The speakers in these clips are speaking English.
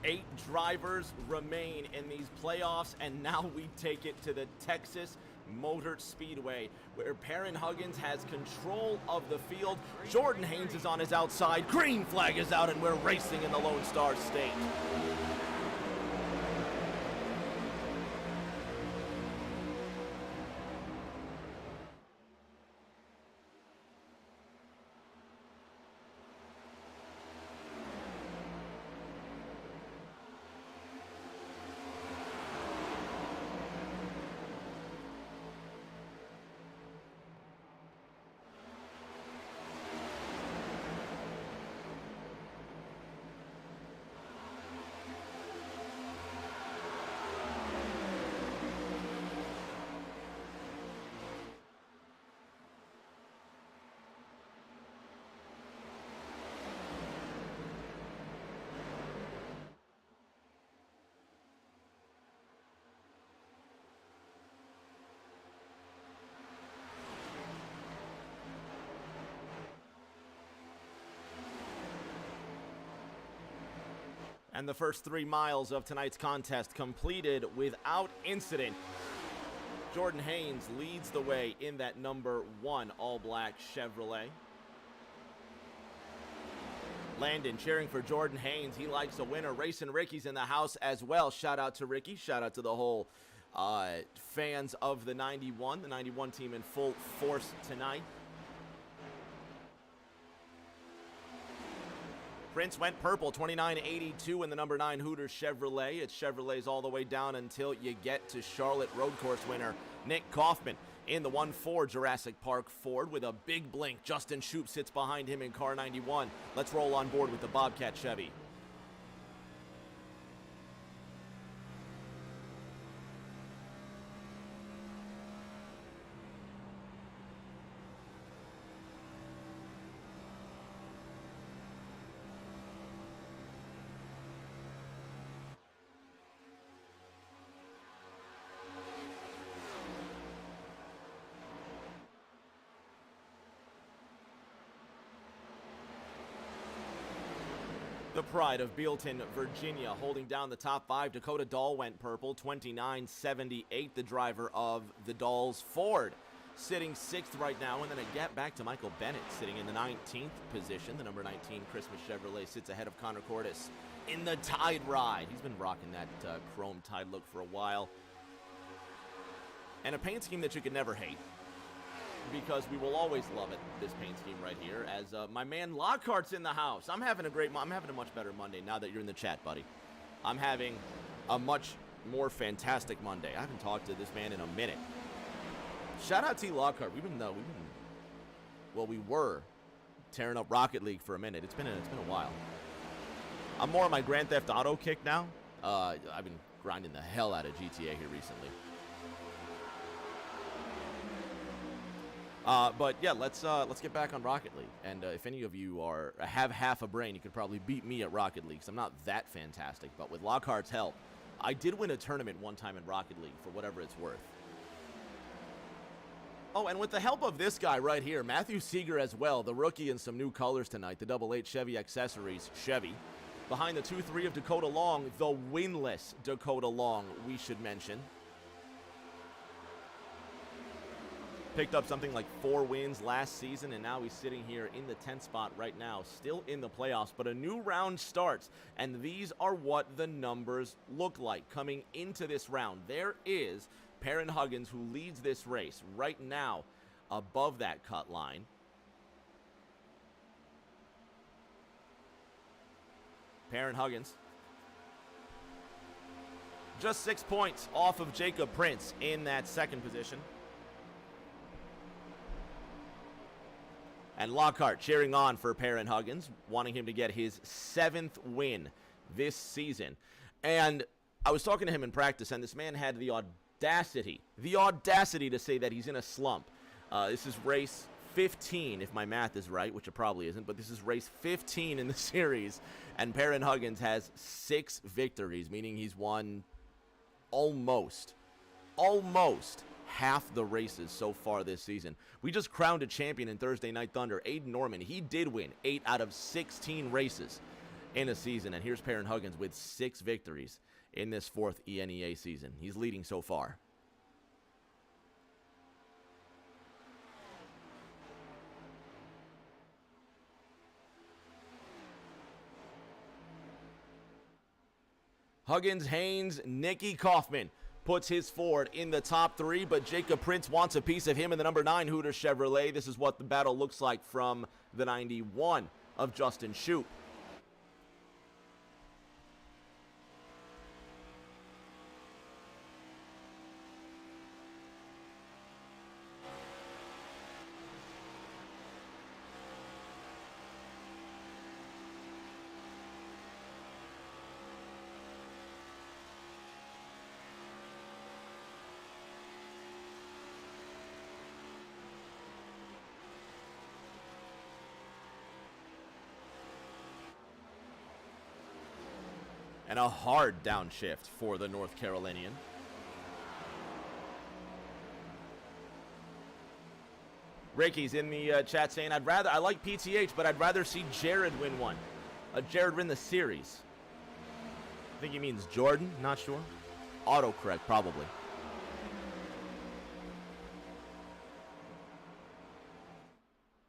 8 drivers remain in these playoffs, and now we take it to the Texas Motor Speedway, where Perrin Huggins has control of the field. Jordan Haynes is on his outside. Green flag is out, and we're racing in the Lone Star State. And the first 3 miles of tonight's contest completed without incident. Jordan Haynes leads the way in that number 1 all-black Chevrolet. Landon cheering for Jordan Haynes. He likes a winner. Racing Ricky's in the house as well. Shout out to Ricky. Shout out to the whole fans of the 91. The 91 team in full force tonight. Prince went purple, 29.82 in the number 9 Hooters Chevrolet. It's Chevrolets all the way down until you get to Charlotte Road Course winner Nick Kaufman in the 1-4 Jurassic Park Ford with a big blink. Justin Shoup sits behind him in car 91. Let's roll on board with the Bobcat Chevy. The pride of Bealton, Virginia, holding down the top 5. Dakota Dahl went purple, 29.78, the driver of the Dahls Ford. Sitting 6th right now, and then a gap back to Michael Bennett, sitting in the 19th position. The number 19 Christmas Chevrolet sits ahead of Connor Cordes in the Tide Ride. He's been rocking that chrome Tide look for a while. And a paint scheme that you could never hate, because we will always love it, this paint scheme right here, as my man Lockhart's in the house. I'm having a much better Monday now that you're in the chat, buddy. I'm having a much more fantastic Monday. I haven't talked to this man in a minute. Shout out to Lockhart. We were tearing up Rocket League for a minute. It's been a while. I'm more on my Grand Theft Auto kick now. I've been grinding the hell out of GTA here recently. But yeah, let's get back on Rocket League. And if any of you have half a brain, you could probably beat me at Rocket League, because I'm not that fantastic. But with Lockhart's help, I did win a tournament one time in Rocket League, for whatever it's worth. Oh, and with the help of this guy right here, Matthew Seeger as well, the rookie in some new colors tonight, the 88 Chevy Accessories, Chevy. Behind the 2-3 of Dakota Long, the winless Dakota Long, we should mention. Picked up something like 4 wins last season, and now he's sitting here in the 10th spot right now, still in the playoffs. But a new round starts, and these are what the numbers look like coming into this round. There is Perrin Huggins, who leads this race right now above that cut line. Perrin Huggins just 6 points off of Jacob Prince in that second position. And Lockhart cheering on for Perrin Huggins, wanting him to get his 7th win this season. And I was talking to him in practice, and this man had the audacity to say that he's in a slump. This is race 15, if my math is right, which it probably isn't, but this is race 15 in the series, and Perrin Huggins has 6 victories, meaning he's won almost half the races so far this season. We just crowned a champion in Thursday Night Thunder, Aiden Norman. He did win 8 out of 16 races in a season. And here's Perrin Huggins with 6 victories in this 4th ENEA season. He's leading so far. Huggins, Haynes, Nicky Kaufman puts his Ford in the top 3, but Jacob Prince wants a piece of him in the number 9 Hooter Chevrolet. This is what the battle looks like from the 91 of Justin Shoup. And a hard downshift for the North Carolinian. Ricky's in the chat saying, I like PTH, but I'd rather see Jared win one. Jared win the series. I think he means Jordan, not sure. Autocorrect, probably.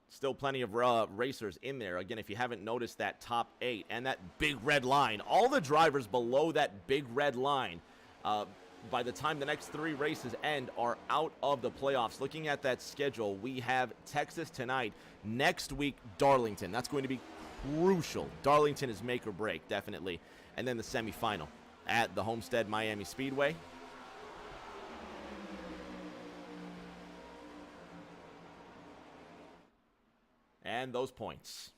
Still plenty of racers in there. Again, if you haven't noticed that top 8 and that big red line, all the drivers below that big red line, by the time the next 3 races end, are out of the playoffs. Looking at that schedule, we have Texas tonight. Next week, Darlington. That's going to be crucial. Darlington is make or break, definitely. And then the semifinal at the Homestead Miami Speedway. And those points.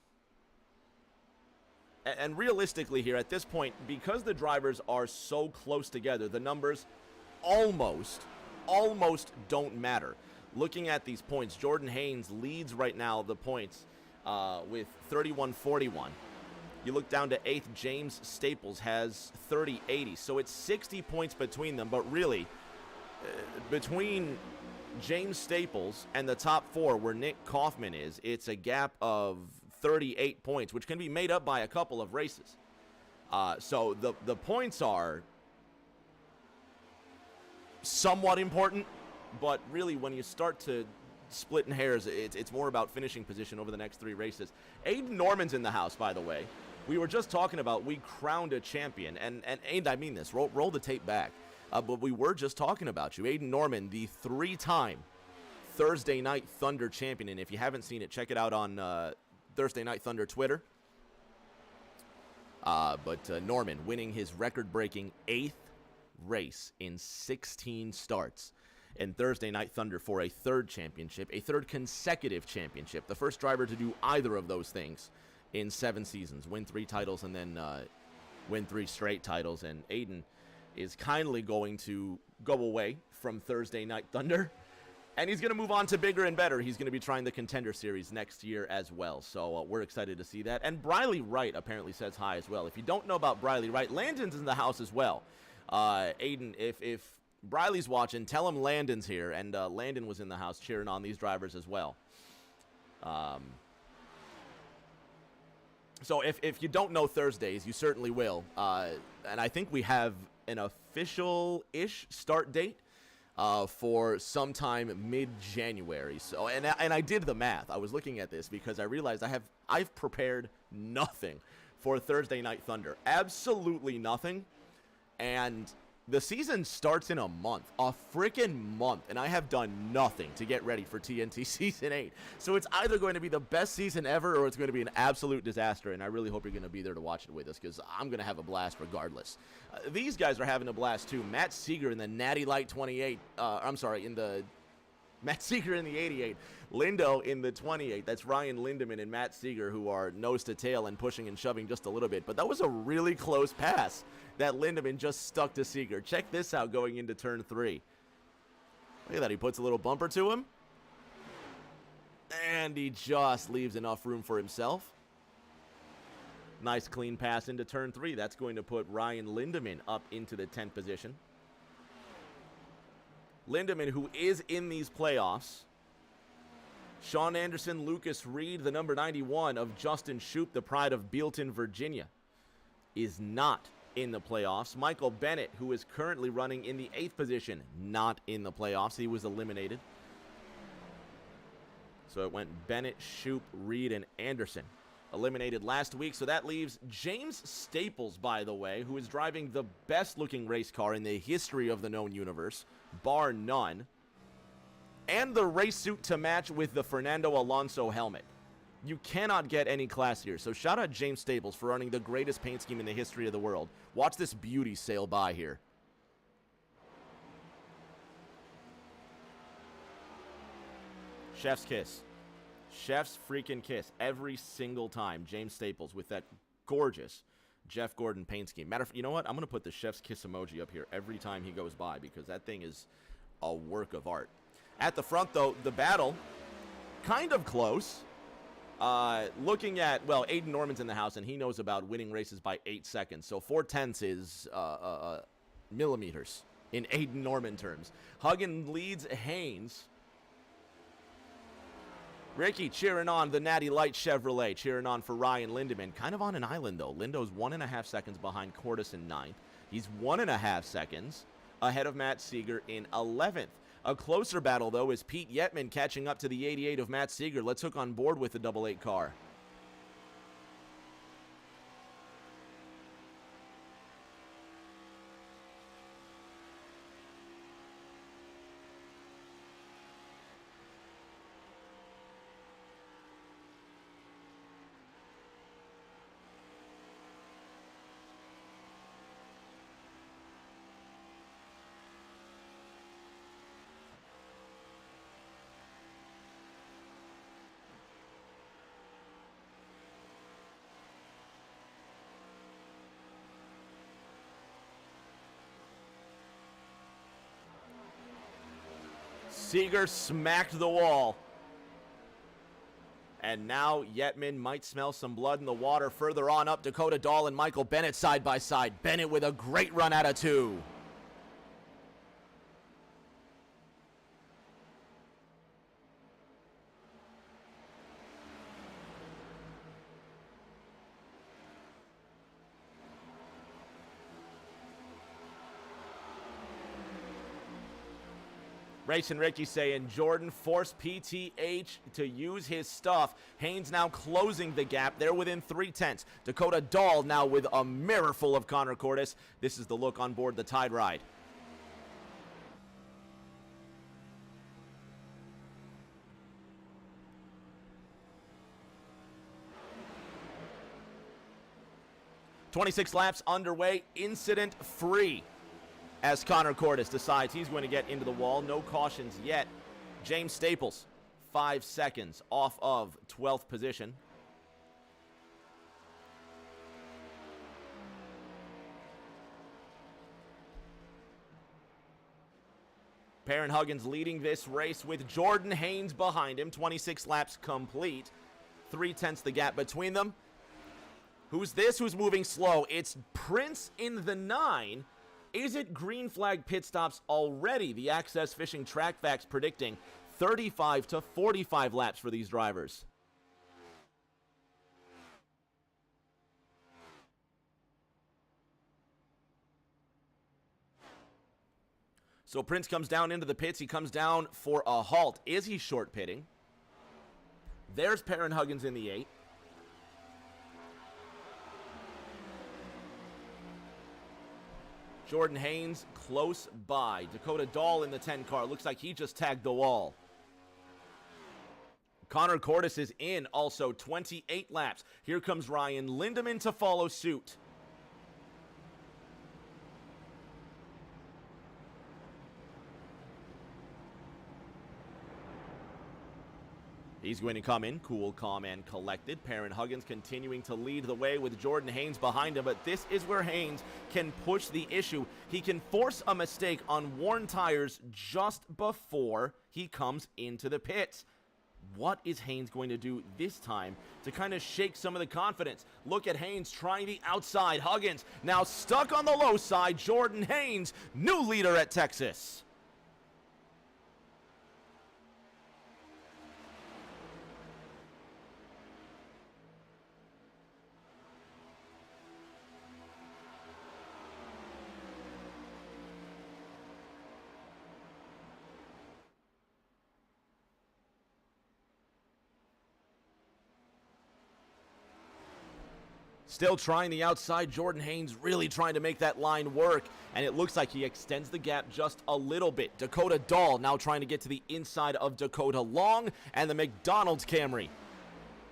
And realistically here at this point, because the drivers are so close together, the numbers almost don't matter. Looking at these points, Jordan Haynes leads right now the points with 31-41. You look down to 8th, James Staples has 30-80. So it's 60 points between them, but really, between James Staples and the top 4, where Nick Kaufman is, it's a gap of 38 points, which can be made up by a couple of races. So the points are somewhat important, but really when you start to split in hairs, it's more about finishing position over the next 3 races. Aiden Norman's in the house, by the way. We were just talking about we crowned a champion, and Aiden, I mean this, roll the tape back. But we were just talking about you. Aiden Norman, the 3-time Thursday Night Thunder champion. And if you haven't seen it, check it out on Thursday Night Thunder Twitter. But Norman winning his record-breaking 8th race in 16 starts in Thursday Night Thunder for a 3rd championship, a 3rd consecutive championship. The first driver to do either of those things in 7 seasons. Win 3 titles and then win 3 straight titles. And Aiden is kindly going to go away from Thursday Night Thunder, and he's going to move on to bigger and better. He's going to be trying the Contender Series next year as well, so we're excited to see that. And Briley Wright apparently says hi as well. If you don't know about Briley Wright, Landon's in the house as well. Aiden, if Briley's watching, tell him Landon's here, and Landon was in the house cheering on these drivers as well. So if you don't know Thursdays, you certainly will. And I think we have an official-ish start date for sometime mid-January. So, and I did the math. I was looking at this because I realized I've prepared nothing for Thursday Night Thunder. Absolutely nothing. And the season starts in a month, a freaking month, and I have done nothing to get ready for TNT Season 8. So it's either going to be the best season ever or it's going to be an absolute disaster, and I really hope you're going to be there to watch it with us because I'm going to have a blast regardless. These guys are having a blast too. Matt Seeger in the Natty Light 28, Matt Seeger in the 88, Lindo in the 28. That's Ryan Lindemann and Matt Seeger, who are nose to tail and pushing and shoving just a little bit. But that was a really close pass that Lindemann just stuck to Seeger. Check this out going into turn 3. Look at that. He puts a little bumper to him. And he just leaves enough room for himself. Nice clean pass into turn 3. That's going to put Ryan Lindemann up into the 10th position. Lindemann, who is in these playoffs. Sean Anderson, Lucas Reed, the number 91 of Justin Shoup, the pride of Bealton, Virginia. is not in the playoffs. Michael Bennett, who is currently running in the 8th position, not in the playoffs. He was eliminated. So it went Bennett, Shoup, Reed, and Anderson. Eliminated last week, so that leaves James Staples, by the way, who is driving the best-looking race car in the history of the known universe, bar none, and the race suit to match with the Fernando Alonso helmet. You cannot get any classier, so shout out James Staples for running the greatest paint scheme in the history of the world. Watch this beauty sail by here. Chef's kiss. Chef's freaking kiss every single time. James Staples with that gorgeous Jeff Gordon paint scheme. Matter of fact, you know what? I'm going to put the chef's kiss emoji up here every time he goes by because that thing is a work of art. At the front, though, the battle, kind of close. Looking at, well, Aiden Norman's in the house, and he knows about winning races by 8 seconds. So 4/10 is millimeters in Aiden Norman terms. Huggin leads Haynes. Ricky cheering on the Natty Light Chevrolet, cheering on for Ryan Lindemann. Kind of on an island, though. Lindo's 1.5 seconds behind Cordes in 9th. He's 1.5 seconds ahead of Matt Seeger in 11th. A closer battle, though, is Pete Yetman catching up to the 88 of Matt Seeger. Let's hook on board with the 88 car. Seeger smacked the wall. And now Yetman might smell some blood in the water. Further on up, Dakota Dahl and Michael Bennett side by side. Bennett with a great run out of 2. Racing Ricky saying, Jordan forced PTH to use his stuff. Haynes now closing the gap. They're within 3/10. Dakota Dahl now with a mirror full of Connor Cordes. This is the look on board the Tide Ride. "26 laps underway, incident-free. As Connor Cordes decides he's going to get into the wall. No cautions yet. James Staples, 5 seconds off of 12th position. Perrin Huggins leading this race with Jordan Haynes behind him. 26 laps complete. 3/10 the gap between them. Who's this? Who's moving slow? It's Prince in the 9. Is it green flag pit stops already? The Access Fishing Track Facts predicting 35 to 45 laps for these drivers. So Prince comes down into the pits. He comes down for a halt. Is he short pitting? There's Perrin Huggins in the 8. Jordan Haynes close by. Dakota Dahl in the 10 car. Looks like he just tagged the wall. Connor Cordes is in, also 28 laps. Here comes Ryan Lindemann to follow suit. He's going to come in cool, calm, and collected. Perrin Huggins continuing to lead the way with Jordan Haynes behind him, but this is where Haynes can push the issue. He can force a mistake on worn tires just before he comes into the pits. What is Haynes going to do this time to kind of shake some of the confidence? Look at Haynes trying the outside. Huggins now stuck on the low side. Jordan Haynes, new leader at Texas. Still trying the outside. Jordan Haynes really trying to make that line work, and it looks like he extends the gap just a little bit. Dakota Dahl now trying to get to the inside of Dakota Long, and the McDonald's Camry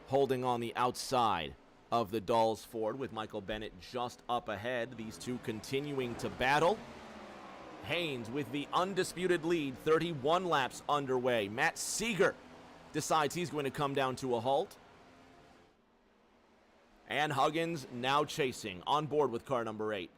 holding on the outside of the Dahls Ford with Michael Bennett just up ahead. These two continuing to battle. Haynes with the undisputed lead, 31 laps underway. Matt Seeger decides he's going to come down to a halt. And Huggins now chasing, on board with car number 8.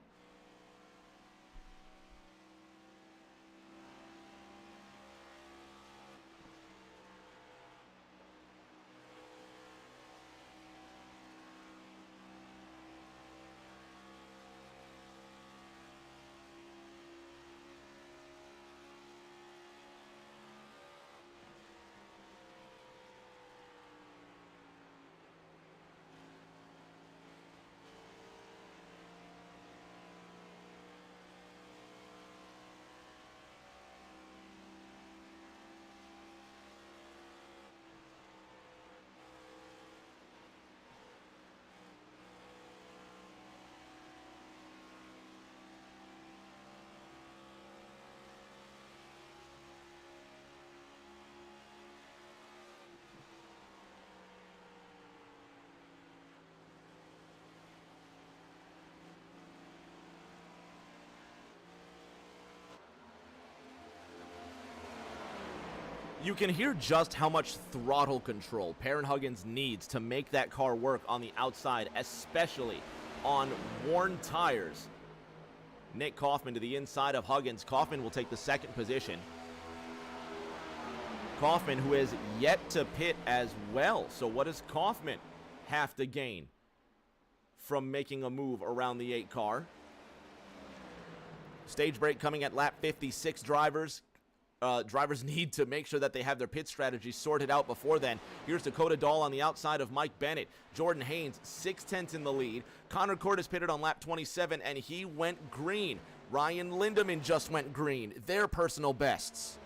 You can hear just how much throttle control Perrin Huggins needs to make that car work on the outside, especially on worn tires. Nick Kaufman to the inside of Huggins. Kaufman will take the second position. Kaufman, who has yet to pit as well. So what does Kaufman have to gain from making a move around the 8 car? Stage break coming at lap 56. Drivers need to make sure that they have their pit strategy sorted out before then. Here's Dakota Dahl on the outside of Mike Bennett. Jordan Haynes, 6/10 in the lead. Connor Cordes pitted on lap 27, and he went green. Ryan Lindemann just went green. Their personal bests.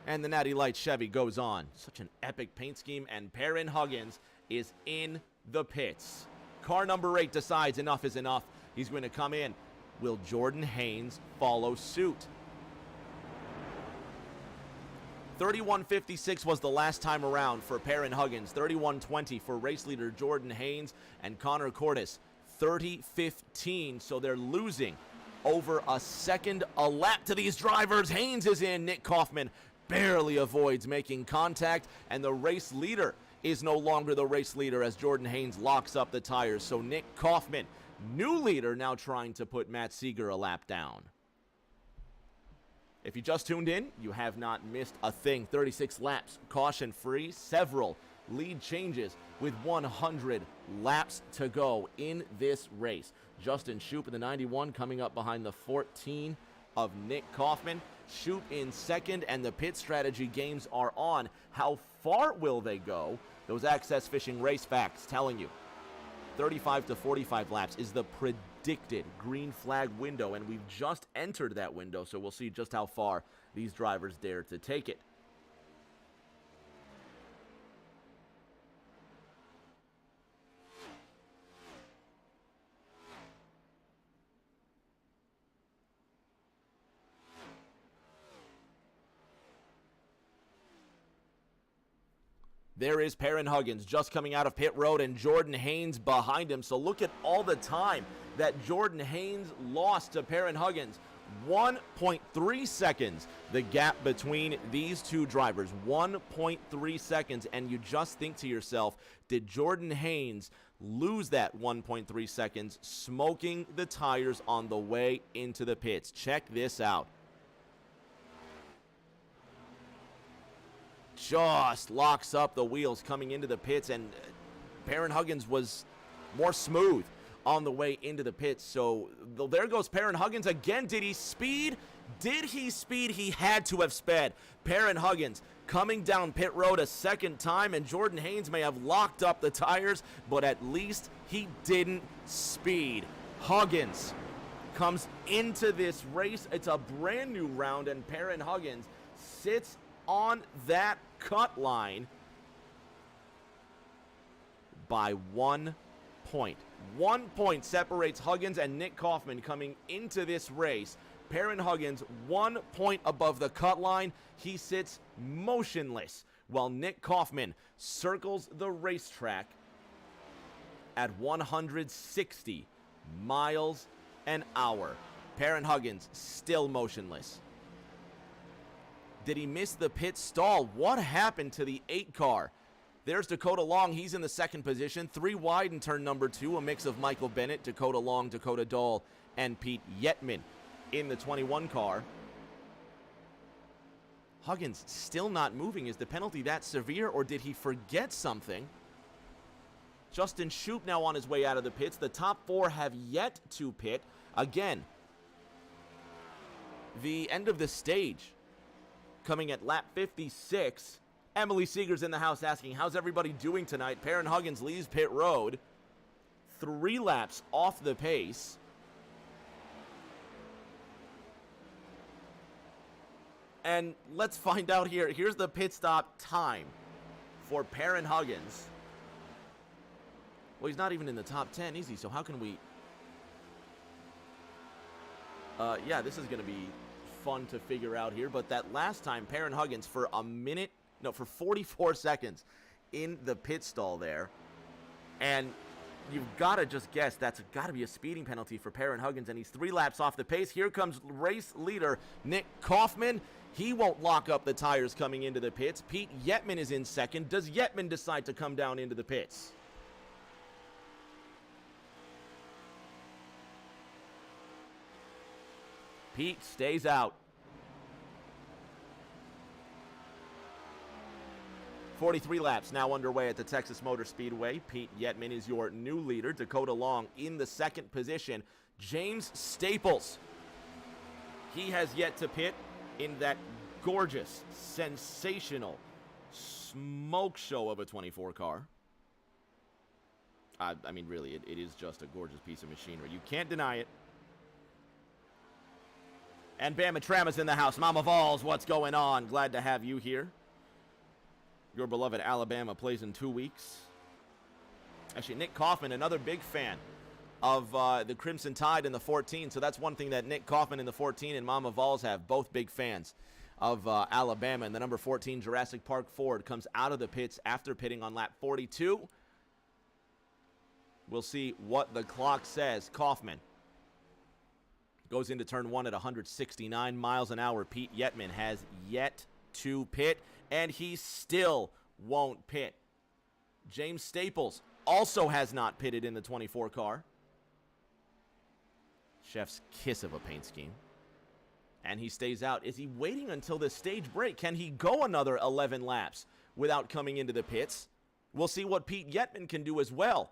And the Natty Light Chevy goes on. Such an epic paint scheme, and Perrin Huggins is in the pits. Car number 8 decides enough is enough. He's going to come in. Will Jordan Haynes follow suit? 31:56 was the last time around for Perrin Huggins. 31:20 for race leader Jordan Haynes and Connor Cordes. 30:15, so they're losing over a second a lap to these drivers. Haynes is in. Nick Kaufman barely avoids making contact, and the race leader is no longer the race leader as Jordan Haynes locks up the tires. So Nick Kaufman, new leader, now trying to put Matt Seeger a lap down. If you just tuned in, you have not missed a thing. 36 laps, caution-free, several lead changes with 100 laps to go in this race. Justin Shoup in the 91 coming up behind the 14 of Nick Kaufman. Shoup in second, and the pit strategy games are on. How far will they go? Those Access Fishing race facts telling you 35 to 45 laps is the predicted green flag window, and we've just entered that window, so we'll see just how far these drivers dare to take it. There is Perrin Huggins just coming out of pit road, and Jordan Haynes behind him. So look at all the time that Jordan Haynes lost to Perrin Huggins. 1.3 seconds, the gap between these two drivers. 1.3 seconds, and you just think to yourself, did Jordan Haynes lose that 1.3 seconds smoking the tires on the way into the pits? Check this out. Just locks up the wheels coming into the pits, and Perrin Huggins was more smooth on the way into the pits. So there goes Perrin Huggins again. Did he speed? Did he speed? He had to have sped. Perrin Huggins coming down pit road a second time, and Jordan Haynes may have locked up the tires, but at least he didn't speed. Huggins comes into this race. It's a brand new round, and Perrin Huggins sits on that cut line by point. 1 point separates Huggins and Nick Kaufman coming into this race. Perrin Huggins 1 point above the cut line. He sits motionless while Nick Kaufman circles the racetrack at 160 miles an hour. Perrin Huggins still motionless. Did he miss the pit stall? What happened to the 8 car? There's Dakota Long. He's in the second position. 3 wide in turn number 2. A mix of Michael Bennett, Dakota Long, Dakota Dahl, and Pete Yetman in the 21 car. Huggins still not moving. Is the penalty that severe, or did he forget something? Justin Shoup now on his way out of the pits. The top 4 have yet to pit. Again, the end of the stage coming at lap 56. Emily Seeger's in the house asking, how's everybody doing tonight? Perrin Huggins leaves pit road. 3 laps off the pace. And let's find out here. Here's the pit stop time for Perrin Huggins. Well, he's not even in the top 10, is he? So how can we... yeah, this is going to be fun to figure out here. But that last time, Perrin Huggins for 44 seconds in the pit stall there. And you've got to just guess that's got to be a speeding penalty for Perrin Huggins. And he's 3 laps off the pace. Here comes race leader Nick Kaufman. He won't lock up the tires coming into the pits. Pete Yetman is in second. Does Yetman decide to come down into the pits? Pete stays out. 43 laps now underway at the Texas Motor Speedway. Pete Yetman is your new leader. Dakota Long in the second position. James Staples, he has yet to pit in that gorgeous, sensational smoke show of a 24 car. I mean, really, it is just a gorgeous piece of machinery. You can't deny it. And Bama Trama's in the house. Mama Vols, what's going on? Glad to have you here. Your beloved Alabama plays in 2 weeks. Actually, Nick Kaufman, another big fan of the Crimson Tide in the 14. So that's one thing that Nick Kaufman in the 14 and Mama Vols have. Both big fans of Alabama. And the number 14 Jurassic Park Ford comes out of the pits after pitting on lap 42. We'll see what the clock says. Kaufman goes into turn 1 at 169 miles an hour. Pete Yetman has yet to pit, and he still won't pit. James Staples also has not pitted in the 24 car. Chef's kiss of a paint scheme. And he stays out. Is he waiting until the stage break? Can he go another 11 laps without coming into the pits? We'll see what Pete Yetman can do as well.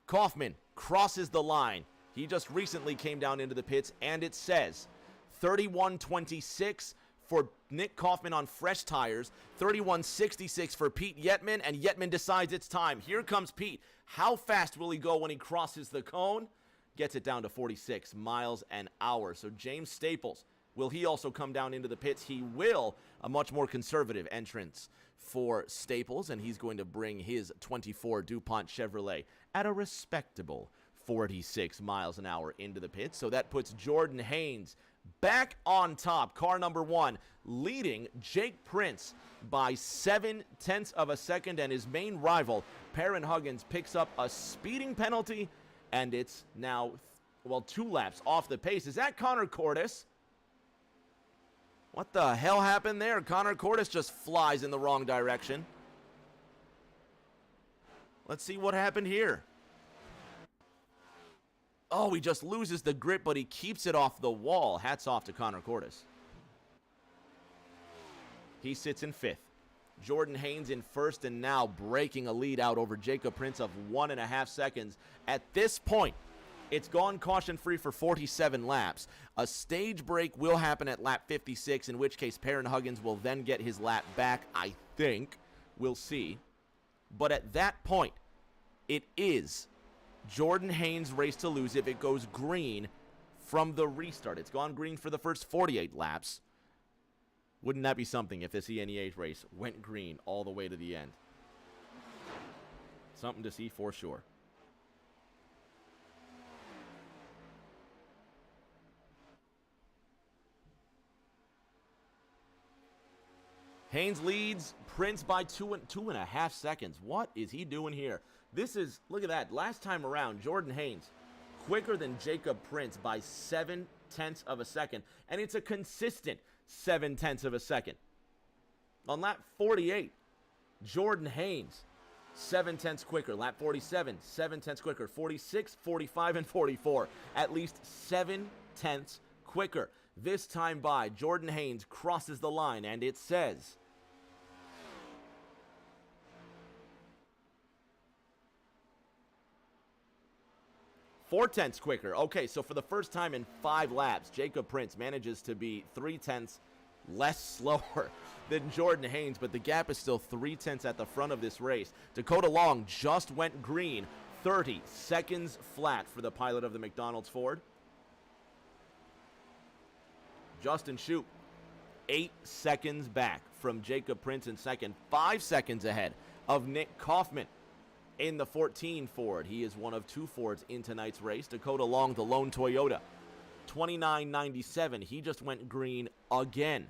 Kaufman crosses the line. He just recently came down into the pits, and it says 31:26 for Nick Kaufman on fresh tires, 31:66 for Pete Yetman, and Yetman decides it's time. Here comes Pete. How fast will he go when he crosses the cone? Gets it down to 46 miles an hour. So James Staples, will he also come down into the pits? He will. A much more conservative entrance for Staples, and he's going to bring his 24 DuPont Chevrolet at a respectable 46 miles an hour into the pits. So that puts Jordan Haynes back on top, car number 1, leading Jake Prince by 0.7 of a second, and his main rival, Perrin Huggins, picks up a speeding penalty, and it's now, 2 laps off the pace. Is that Connor Cordes? What the hell happened there? Connor Cordes just flies in the wrong direction. Let's see what happened here. Oh, he just loses the grip, but he keeps it off the wall. Hats off to Connor Cordes. He sits in 5th. Jordan Haynes in 1st, and now breaking a lead out over Jacob Prince of 1.5 seconds. At this point, it's gone caution-free for 47 laps. A stage break will happen at lap 56, in which case Perrin Huggins will then get his lap back, I think. We'll see. But at that point, it is Jordan Haynes' race to lose if it goes green from the restart. It's gone green for the first 48 laps. Wouldn't that be something if this ENEA race went green all the way to the end? Something to see for sure. Haynes leads Prince by two and a half seconds. What is he doing here? This is, look at that. Last time around, Jordan Haynes quicker than Jacob Prince by 0.7 of a second. And it's a consistent 0.7 of a second. On lap 48, Jordan Haynes, 0.7 quicker. Lap 47, 0.7 quicker. 46, 45, and 44. At least 0.7 quicker. This time by, Jordan Haynes crosses the line, and it says 0.4 quicker. Okay, so for the first time in 5 laps, Jacob Prince manages to be 0.3 less slower than Jordan Haynes, but the gap is still 0.3 at the front of this race. Dakota Long just went green, 30 seconds flat for the pilot of the McDonald's Ford. Justin Shoup, 8 seconds back from Jacob Prince in second, 5 seconds ahead of Nick Kaufman in the 14 Ford. He is one of 2 Fords in tonight's race. Dakota Long, the lone Toyota, 29.97. He just went green again.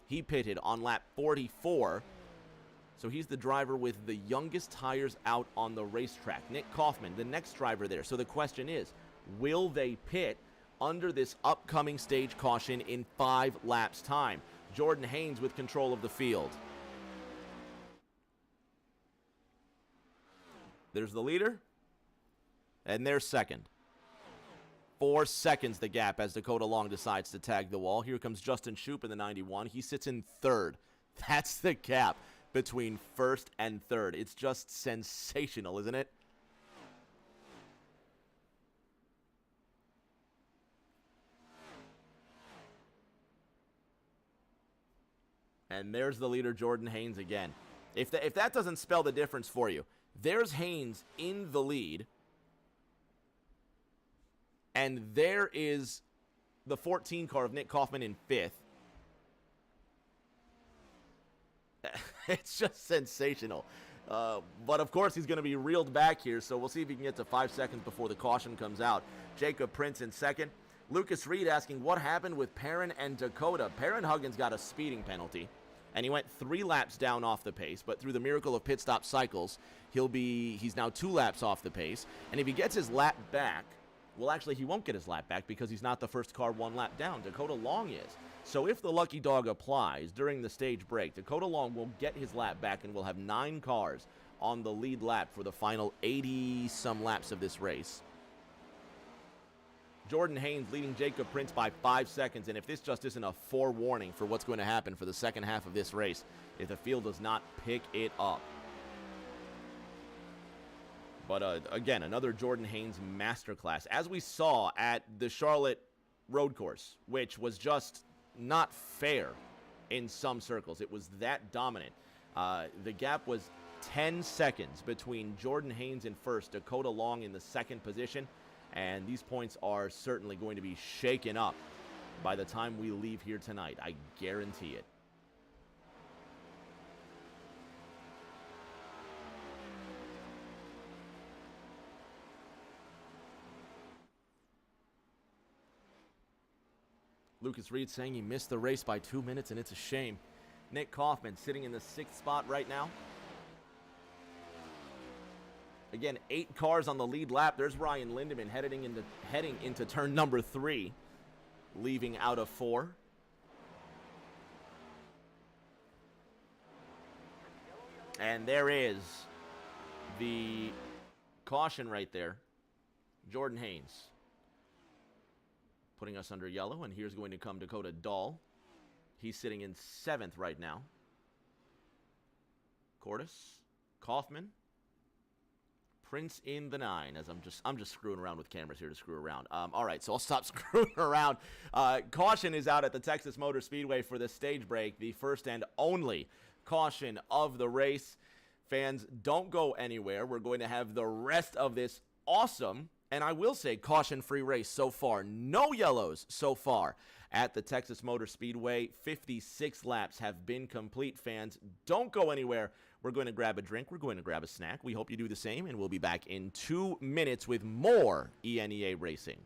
He pitted on lap 44. So he's the driver with the youngest tires out on the racetrack. Nick Kaufman, the next driver there. So the question is, will they pit under this upcoming stage caution in 5 laps' time? Jordan Haynes with control of the field. There's the leader, and there's second. 4 seconds the gap as Dakota Long decides to tag the wall. Here comes Justin Shoup in the 91. He sits in third. That's the gap between first and third. It's just sensational, isn't it? And there's the leader, Jordan Haynes, again. If that doesn't spell the difference for you, there's Haynes in the lead. And there is the 14 car of Nick Kaufman in 5th. It's just sensational. But, of course, he's going to be reeled back here, so we'll see if he can get to 5 seconds before the caution comes out. Jacob Prince in second. Lucas Reed asking what happened with Perrin and Dakota. Perrin Huggins got a speeding penalty, and he went 3 laps down off the pace, but through the miracle of pit stop cycles, he's now 2 laps off the pace, and if he gets his lap back, well, actually, he won't get his lap back because he's not the first car 1 lap down. Dakota Long is. So if the lucky dog applies during the stage break, Dakota Long will get his lap back and will have 9 cars on the lead lap for the final 80-some laps of this race. Jordan Haynes leading Jacob Prince by 5 seconds, and if this just isn't a forewarning for what's going to happen for the second half of this race, if the field does not pick it up. But again, another Jordan Haynes masterclass, as we saw at the Charlotte road course, which was just not fair in some circles. It was that dominant. The gap was 10 seconds between Jordan Haynes in first, Dakota Long in the second position, and these points are certainly going to be shaken up by the time we leave here tonight. I guarantee it. Lucas Reed saying he missed the race by 2 minutes, and it's a shame. Nick Kaufman sitting in the 6th spot right now. Again, 8 cars on the lead lap. There's Ryan Lindemann heading into turn number 3, leaving out of 4. And there is the caution right there. Jordan Haynes putting us under yellow, and here's going to come Dakota Dahl. He's sitting in 7th right now. Cordes, Kaufman, Prince in the 9, as I'm just screwing around with cameras here to screw around. All right, so I'll stop screwing around. Caution is out at the Texas Motor Speedway for the stage break, the first and only caution of the race. Fans, don't go anywhere. We're going to have the rest of this awesome, and I will say caution-free race so far. No yellows so far at the Texas Motor Speedway. 56 laps have been complete, fans. Don't go anywhere. We're going to grab a drink. We're going to grab a snack. We hope you do the same, and we'll be back in 2 minutes with more ENEA racing.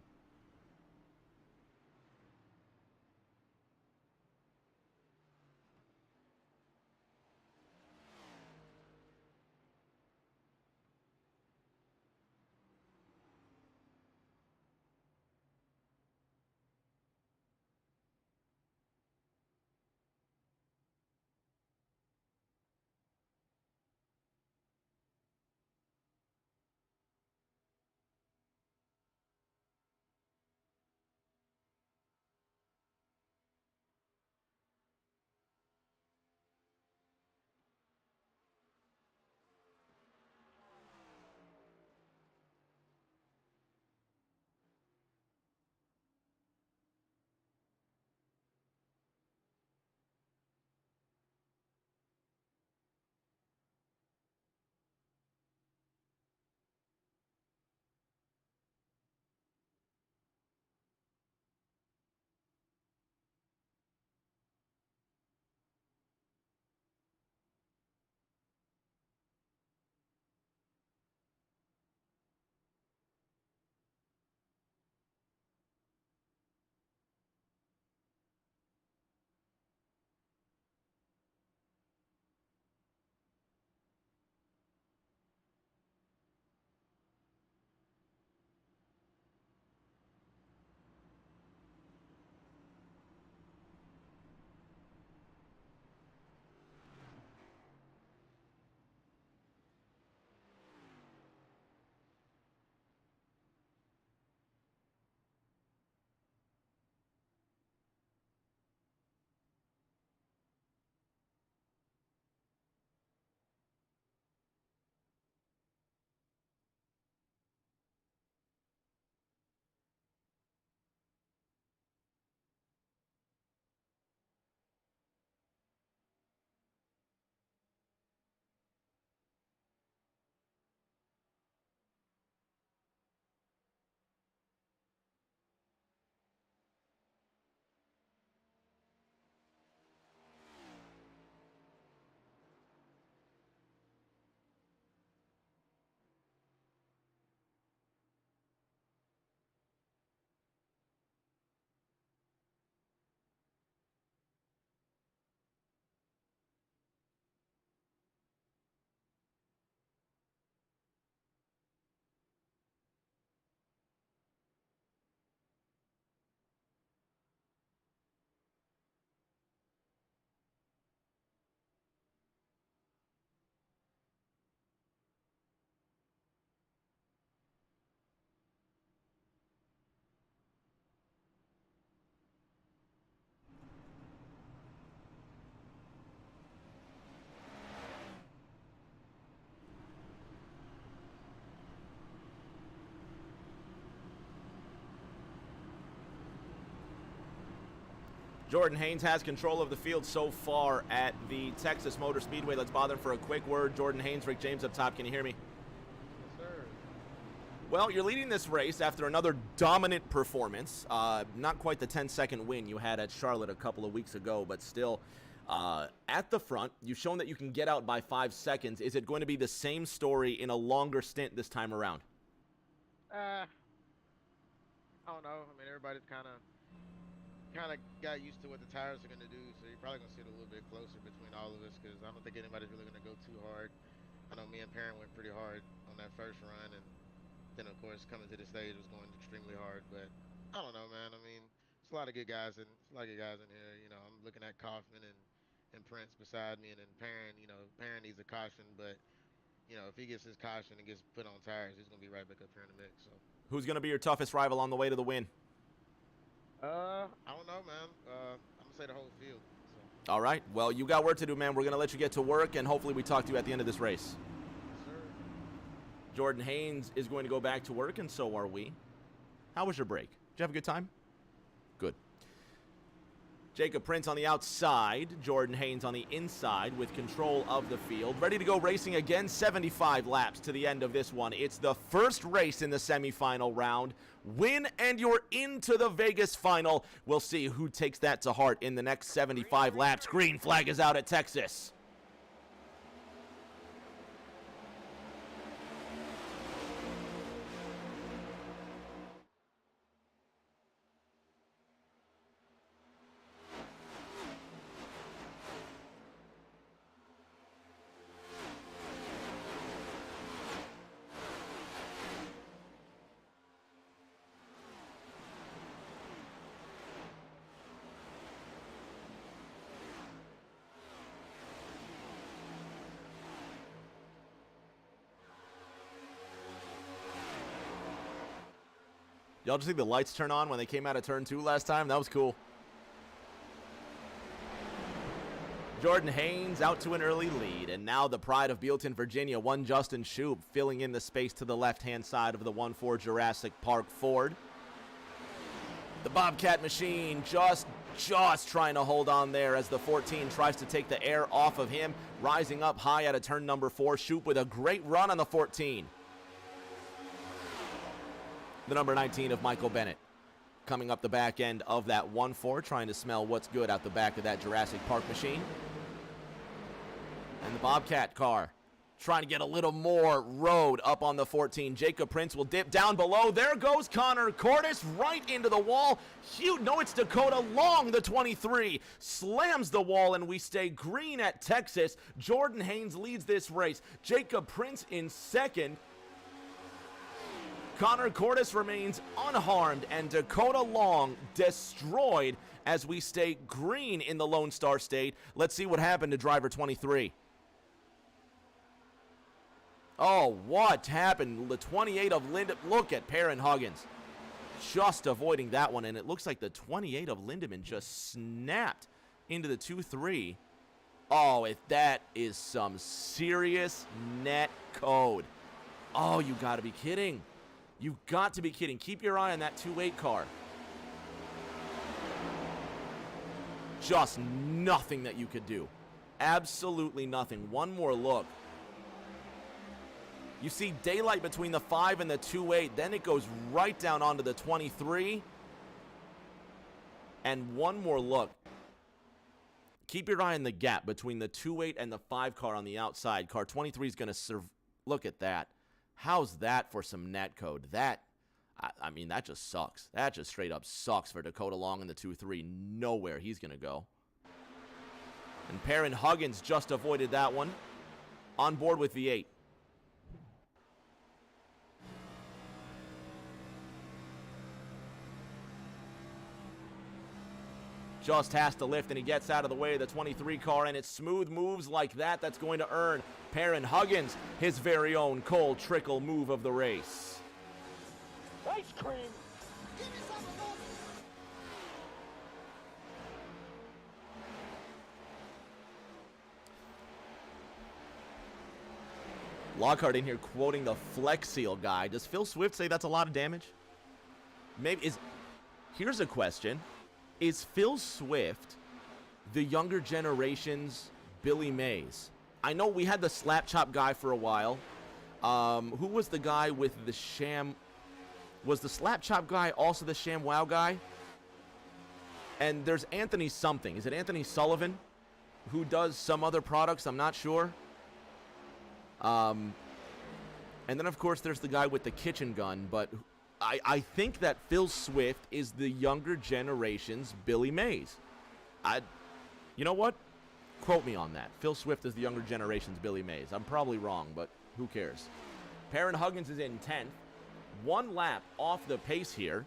Jordan Haynes has control of the field so far at the Texas Motor Speedway. Let's bother him for a quick word. Jordan Haynes, Rick James up top. Can you hear me? Yes, sir. Well, you're leading this race after another dominant performance. Not quite the 10-second win you had at Charlotte a couple of weeks ago, but still at the front. You've shown that you can get out by 5 seconds. Is it going to be the same story in a longer stint this time around? I don't know. I mean, everybody's kind of got used to what the tires are going to do, so you're probably going to see it a little bit closer between all of us, because I don't think anybody's really going to go too hard. I know me and Perrin went pretty hard on that first run, and then of course coming to the stage was going extremely hard. But I don't know, man. I mean, it's a lot of good guys in here. You know, I'm looking at Kaufman and Prince beside me, and then Perrin. You know, Perrin needs a caution, but you know, if he gets his caution and gets put on tires, he's going to be right back up here in the mix. So, who's going to be your toughest rival on the way to the win? I don't know, man. I'm gonna say the whole field. So. All right. Well, you got work to do, man. We're gonna let you get to work, and hopefully we talk to you at the end of this race. Yes, sir. Jordan Haynes is going to go back to work, and so are we. How was your break? Did you have a good time? Good. Jacob Prince on the outside, Jordan Haynes on the inside with control of the field. Ready to go racing again, 75 laps to the end of this one. It's the first race in the semifinal round. Win and you're into the Vegas final. We'll see who takes that to heart in the next 75 laps. Green flag is out at Texas. Y'all just see the lights turn on when they came out of turn 2 last time? That was cool. Jordan Haynes out to an early lead, and now the pride of Bealton, Virginia, one Justin Shoup filling in the space to the left-hand side of the 1-4 Jurassic Park Ford. The Bobcat machine just trying to hold on there as the 14 tries to take the air off of him, rising up high out of turn number 4. Shoup with a great run on the 14. The number 19 of Michael Bennett coming up the back end of that 1-4, trying to smell what's good out the back of that Jurassic Park machine. And the Bobcat car trying to get a little more road up on the 14. Jacob Prince will dip down below. There goes Connor Cordes right into the wall. Huge. No, it's Dakota Long, the 23. Slams the wall, and we stay green at Texas. Jordan Haynes leads this race. Jacob Prince in second. Connor Cordes remains unharmed, and Dakota Long destroyed as we stay green in the Lone Star State. Let's see what happened to driver 23. Oh, what happened? The 28 of Lindemann. Look at Perrin Huggins just avoiding that one, and it looks like the 28 of Lindemann just snapped into the 2-3. Oh, if that is some serious net code. Oh, you got to be kidding. You've got to be kidding. Keep your eye on that 2-8 car. Just nothing that you could do. Absolutely nothing. One more look. You see daylight between the 5 and the 2-8. Then it goes right down onto the 23. And one more look. Keep your eye on the gap between the 2-8 and the 5 car on the outside. Car 23 is going to serve. Look at that. How's that for some net code? That, I mean, that just sucks. That just straight up sucks for Dakota Long in the 2-3. Nowhere he's going to go. And Perrin Huggins just avoided that one. On board with the 8. Just has to lift, and he gets out of the way of the 23 car, and it's smooth moves like that that's going to earn Perrin Huggins his very own Cole Trickle move of the race. Ice cream. Lockhart in here quoting the Flex Seal guy. Does Phil Swift say that's a lot of damage? Maybe is. Here's a question. Is Phil Swift the younger generation's Billy Mays? I know we had the slap chop guy for a while. Who was the guy with the sham? Was the slap chop guy also the sham wow guy? And there's Anthony something. Is it Anthony Sullivan who does some other products? I'm not sure. And then, of course, there's the guy with the kitchen gun. But I think that Phil Swift is the younger generation's Billy Mays. You know what? Quote me on that. Phil Swift is the younger generation's Billy Mays. I'm probably wrong, but who cares? Perrin Huggins is in 10th. 1 lap off the pace here.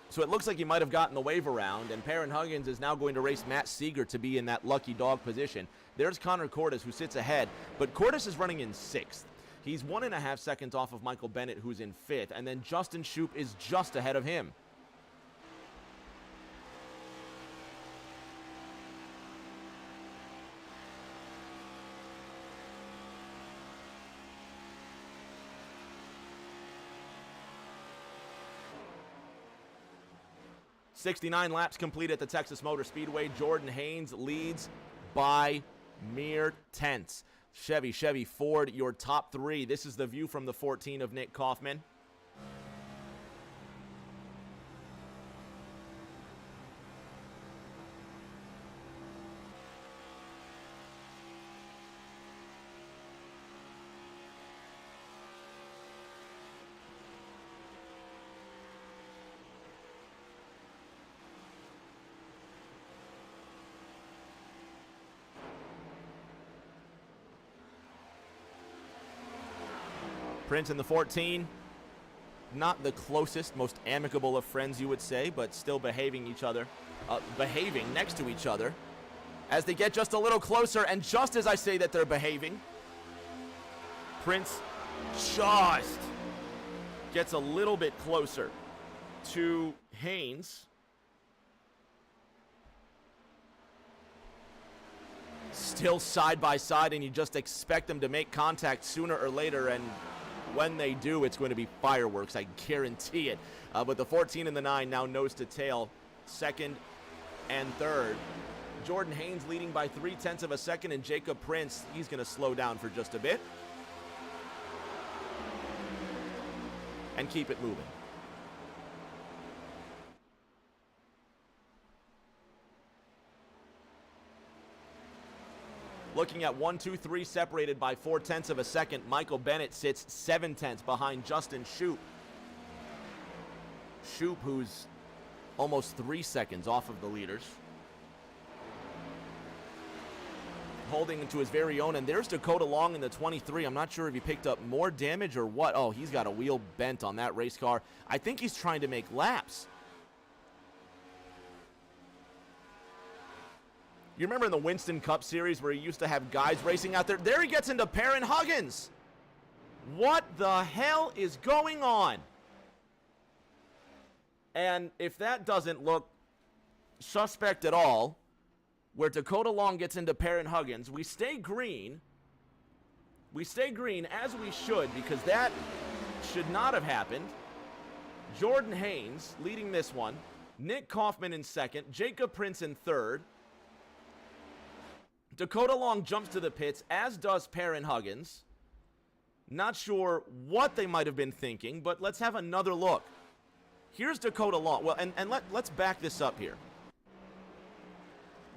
So it looks like he might have gotten the wave around, and Perrin Huggins is now going to race Matt Seeger to be in that lucky dog position. There's Connor Cordes, who sits ahead, but Cordes is running in 6th. He's 1.5 seconds off of Michael Bennett, who's in 5th, and then Justin Shoup is just ahead of him. .69 laps complete at the Texas Motor Speedway. Jordan Haynes leads by mere tenths. Chevy, Ford, your top 3. This is the view from the 14 of Nick Kaufman. Prince in the 14, not the closest, most amicable of friends, you would say, but still behaving next to each other as they get just a little closer. And just as I say that they're behaving, Prince just gets a little bit closer to Haynes. Still side by side, and you just expect them to make contact sooner or later, and when they do, it's going to be fireworks, I guarantee it. But the 14 and the 9 now nose to tail, 2nd and 3rd. Jordan Haynes leading by 0.3 of a second, and Jacob Prince, he's going to slow down for just a bit and keep it moving. Looking at 1, 2, 3 separated by 0.4 of a second. Michael Bennett sits 0.7 behind Justin Shoup. Shoup, who's almost 3 seconds off of the leaders. Holding into his very own, and there's Dakota Long in the 23. I'm not sure if he picked up more damage or what. Oh, he's got a wheel bent on that race car. I think he's trying to make laps. You remember in the Winston Cup Series where he used to have guys racing out there? There he gets into Perrin Huggins. What the hell is going on? And if that doesn't look suspect at all, where Dakota Long gets into Perrin Huggins, we stay green. We stay green as we should, because that should not have happened. Jordan Haynes leading this one. Nick Kaufman in 2nd. Jacob Prince in 3rd. Dakota Long jumps to the pits, as does Perrin Huggins. Not sure what they might have been thinking, but let's have another look. Here's Dakota Long. Well, and let's back this up here.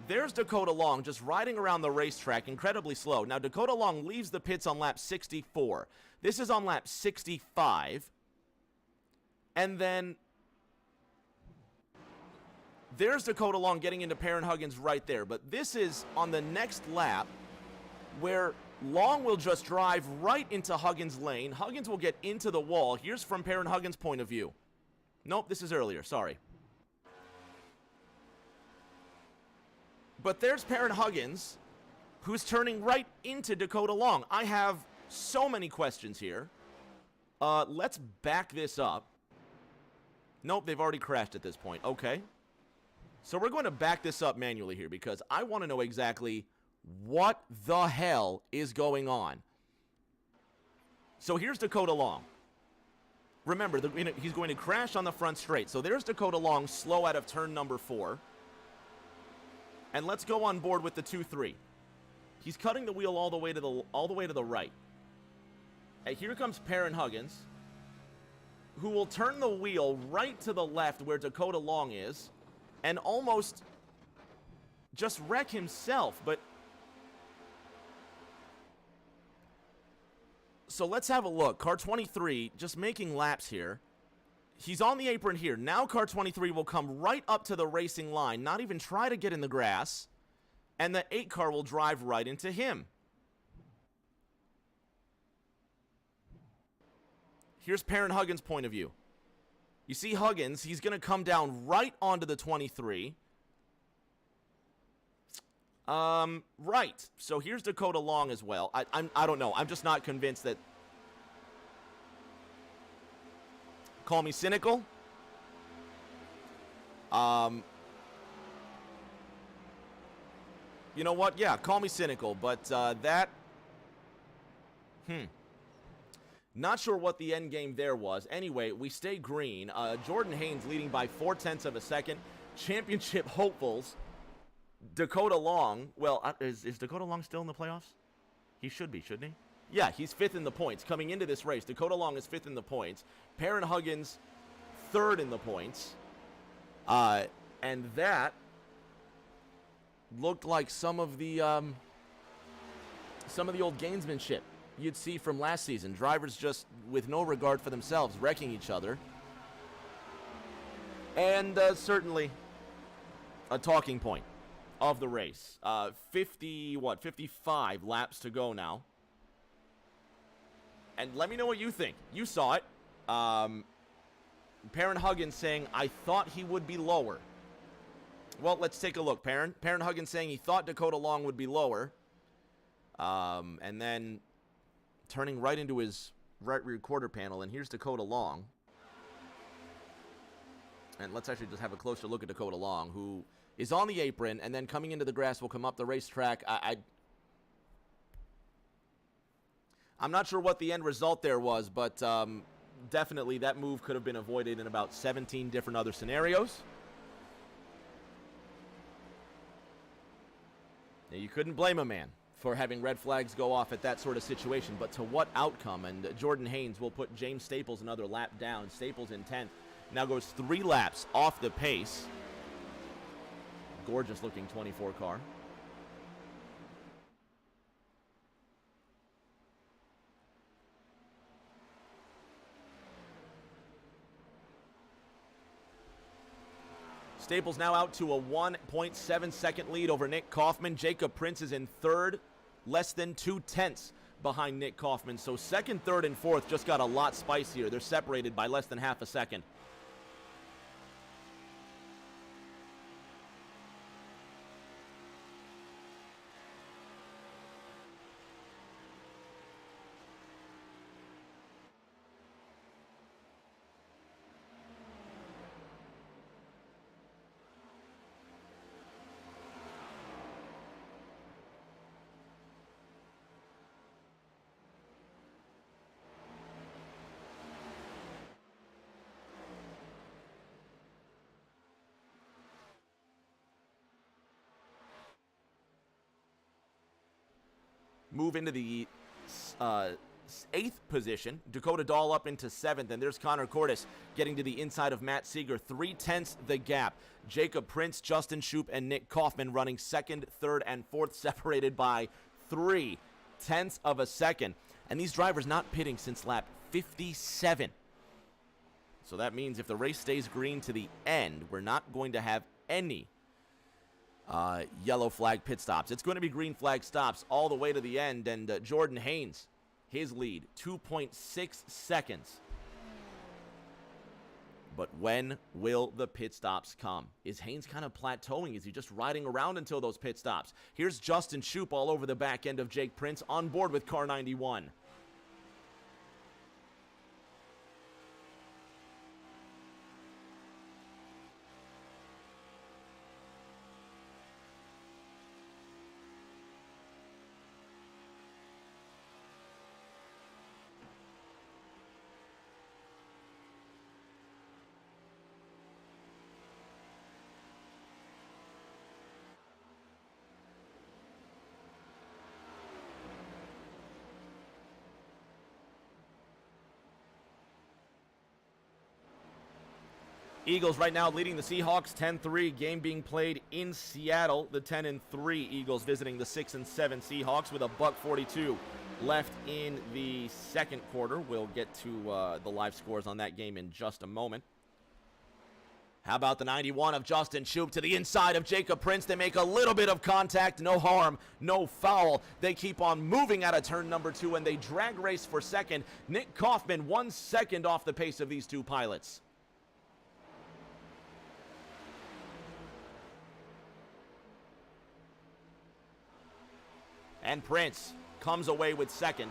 There's Dakota Long just riding around the racetrack, incredibly slow. Now, Dakota Long leaves the pits on lap 64. This is on lap 65. And then there's Dakota Long getting into Perrin Huggins right there. But this is on the next lap where Long will just drive right into Huggins' lane. Huggins will get into the wall. Here's from Perrin Huggins' point of view. Nope, this is earlier. Sorry. But there's Perrin Huggins, who's turning right into Dakota Long. I have so many questions here. Let's back this up. Nope, they've already crashed at this point. Okay. So we're going to back this up manually here because I want to know exactly what the hell is going on. So here's Dakota Long. remember, he's going to crash on the front straight. So there's Dakota Long slow out of turn number 4. And let's go on board with the 2-3. He's cutting the wheel all the way to the right. And here comes Perrin Huggins, who will turn the wheel right to the left where Dakota Long is and almost just wreck himself. But so let's have a look. Car 23 just making laps here. He's on the apron here. Now car 23 will come right up to the racing line, not even try to get in the grass, and the 8 car will drive right into him. Here's Perrin Huggins' point of view. You see Huggins, he's going to come down right onto the 23. Right. So here's Dakota Long as well. I don't know. I'm just not convinced that. Call me cynical. You know what? Yeah, call me cynical, but that. Not sure what the end game there was. Anyway, we stay green. Jordan Haynes leading by 0.4 of a second. Championship hopefuls. Dakota Long. Well, is Dakota Long still in the playoffs? He should be, shouldn't he? Yeah, he's 5th in the points. Coming into this race, Dakota Long is 5th in the points. Perrin Huggins, 3rd in the points. And that looked like some of the old gamesmanship you'd see from last season. Drivers just with no regard for themselves, wrecking each other. And certainly a talking point of the race. 55 laps to go now. And let me know what you think. You saw it. Perrin Huggins saying, I thought he would be lower. Well, let's take a look. Perrin Huggins saying he thought Dakota Long would be lower. And then turning right into his right rear quarter panel. And here's Dakota Long. And let's actually just have a closer look at Dakota Long, who is on the apron, and then coming into the grass will come up the racetrack. I'm not sure what the end result there was, but definitely that move could have been avoided in about 17 different other scenarios. Now, you couldn't blame a man for having red flags go off at that sort of situation, but to what outcome? And Jordan Haynes will put James Staples another lap down. Staples in 10th. Now goes 3 laps off the pace. Gorgeous looking 24 car. Staples now out to a 1.7 second lead over Nick Kaufman. Jacob Prince is in 3rd, less than 0.2 behind Nick Kaufman. So 2nd, 3rd, and 4th just got a lot spicier. They're separated by less than half a second. Move into the 8th position. Dakota Dahl up into 7th, and there's Connor Cordes getting to the inside of Matt Seeger. 0.3 the gap. Jacob Prince, Justin Shoup, and Nick Kaufman running 2nd, 3rd, and 4th, separated by 0.3 of a second. And these drivers not pitting since lap 57. So that means if the race stays green to the end, we're not going to have any yellow flag pit stops. It's going to be green flag stops all the way to the end. And Jordan Haynes, his lead, 2.6 seconds. But when will the pit stops come? Is Haynes kind of plateauing? Is he just riding around until those pit stops? Here's Justin Shoup all over the back end of Jake Prince on board with car 91. Eagles right now leading the Seahawks 10-3. Game being played in Seattle. The 10-3 Eagles visiting the 6-7 Seahawks with a $1:42 left in the second quarter. We'll get to the live scores on that game in just a moment. How about the 91 of Justin Shoup to the inside of Jacob Prince? They make a little bit of contact, no harm, no foul. They keep on moving out of turn number 2, and they drag race for second. Nick Kaufman 1 second off the pace of these two pilots. And Prince comes away with second.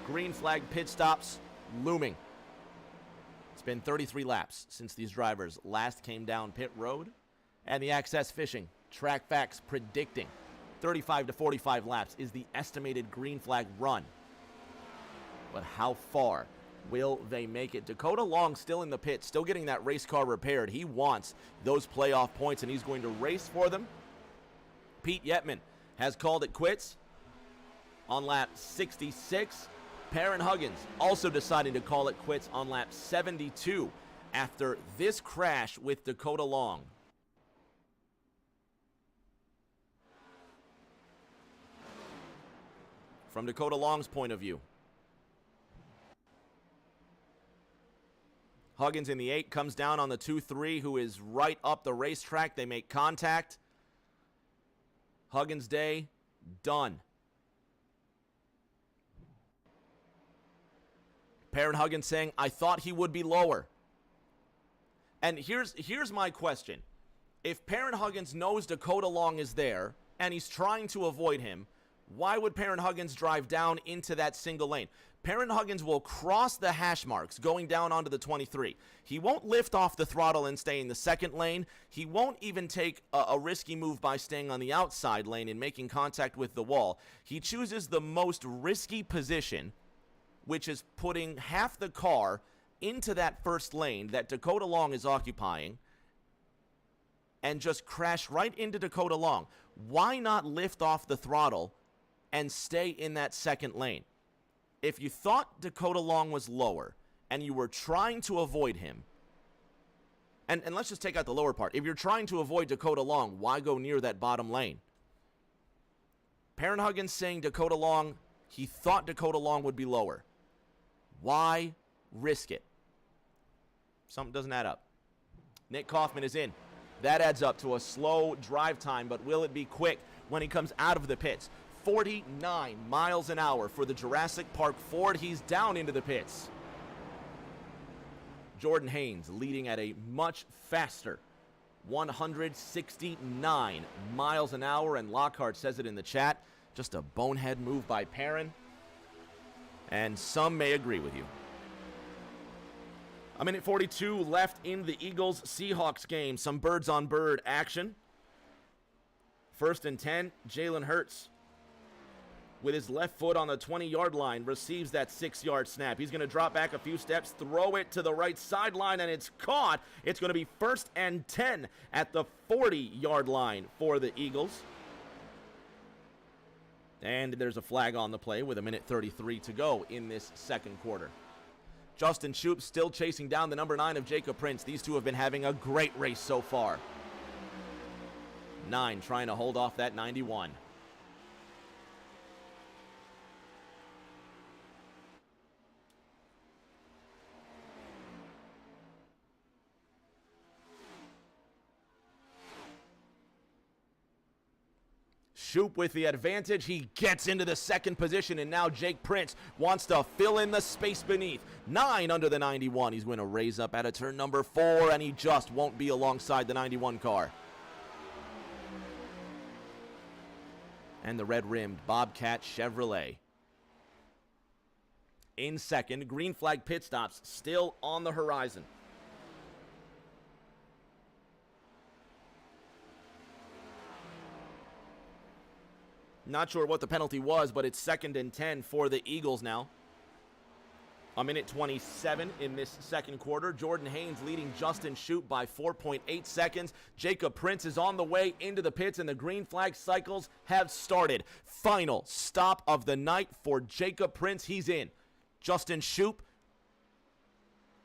Green flag pit stops looming. It's been 33 laps since these drivers last came down pit road. And the Access Fishing Track Facts predicting 35 to 45 laps is the estimated green flag run. But how far will they make it? Dakota Long still in the pit, still getting that race car repaired. He wants those playoff points, and he's going to race for them. Pete Yetman has called it quits on lap 66. Perrin Huggins also deciding to call it quits on lap 72 after this crash with Dakota Long. From Dakota Long's point of view, Huggins in the 8 comes down on the 2-3, who is right up the racetrack. They make contact. Huggins' day done. Perrin Huggins saying, I thought he would be lower. And here's my question. If Perrin Huggins knows Dakota Long is there and he's trying to avoid him, why would Perrin Huggins drive down into that single lane? Perrin Huggins will cross the hash marks going down onto the 23. He won't lift off the throttle and stay in the second lane. He won't even take a risky move by staying on the outside lane and making contact with the wall. He chooses the most risky position, which is putting half the car into that first lane that Dakota Long is occupying, and just crash right into Dakota Long. Why not lift off the throttle and stay in that second lane? If you thought Dakota Long was lower and you were trying to avoid him, and let's just take out the lower part. If you're trying to avoid Dakota Long, why go near that bottom lane? Perrin Huggins saying Dakota Long, he thought Dakota Long would be lower. Why risk it? Something doesn't add up. Nick Kaufman is in. That adds up to a slow drive time, but will it be quick when he comes out of the pits? 49 miles an hour for the Jurassic Park Ford. He's down into the pits. Jordan Haynes leading at a much faster 169 miles an hour, and Lockhart says it in the chat. Just a bonehead move by Perrin. And some may agree with you. A minute 42 left in the Eagles-Seahawks game. Some birds-on-bird action. 1st and 10, Jalen Hurts with his left foot on the 20-yard line receives that 6-yard snap. He's going to drop back a few steps, throw it to the right sideline, and it's caught. It's going to be 1st and 10 at the 40-yard line for the Eagles. And there's a flag on the play with a minute 33 to go in this second quarter. Justin Shoup still chasing down the number 9 of Jacob Prince. These two have been having a great race so far. 9 trying to hold off that 91. Shoup with the advantage. He gets into the second position, and now Jake Prince wants to fill in the space beneath. 9 under the 91. He's going to raise up out of turn number 4, and he just won't be alongside the 91 car. And the red-rimmed Bobcat Chevrolet in second. Green flag pit stops still on the horizon. Not sure what the penalty was, but it's 2nd and 10 for the Eagles now. A minute 27 in this second quarter. Jordan Haynes leading Justin Shoup by 4.8 seconds. Jacob Prince is on the way into the pits, and the green flag cycles have started. Final stop of the night for Jacob Prince. He's in. Justin Shoup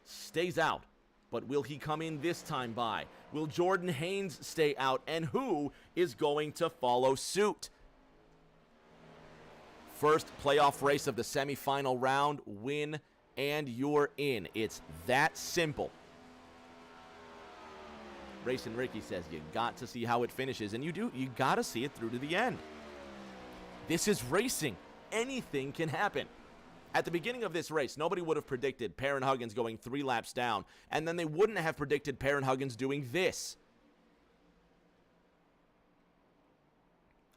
stays out. But will he come in this time by? Will Jordan Haynes stay out? And who is going to follow suit? First playoff race of the semifinal round, win and you're in. It's that simple. Racing Ricky says you got to see how it finishes, and you do. You got to see it through to the end. This is racing. Anything can happen. At the beginning of this race, nobody would have predicted Perrin Huggins going 3 laps down, and then they wouldn't have predicted Perrin Huggins doing this.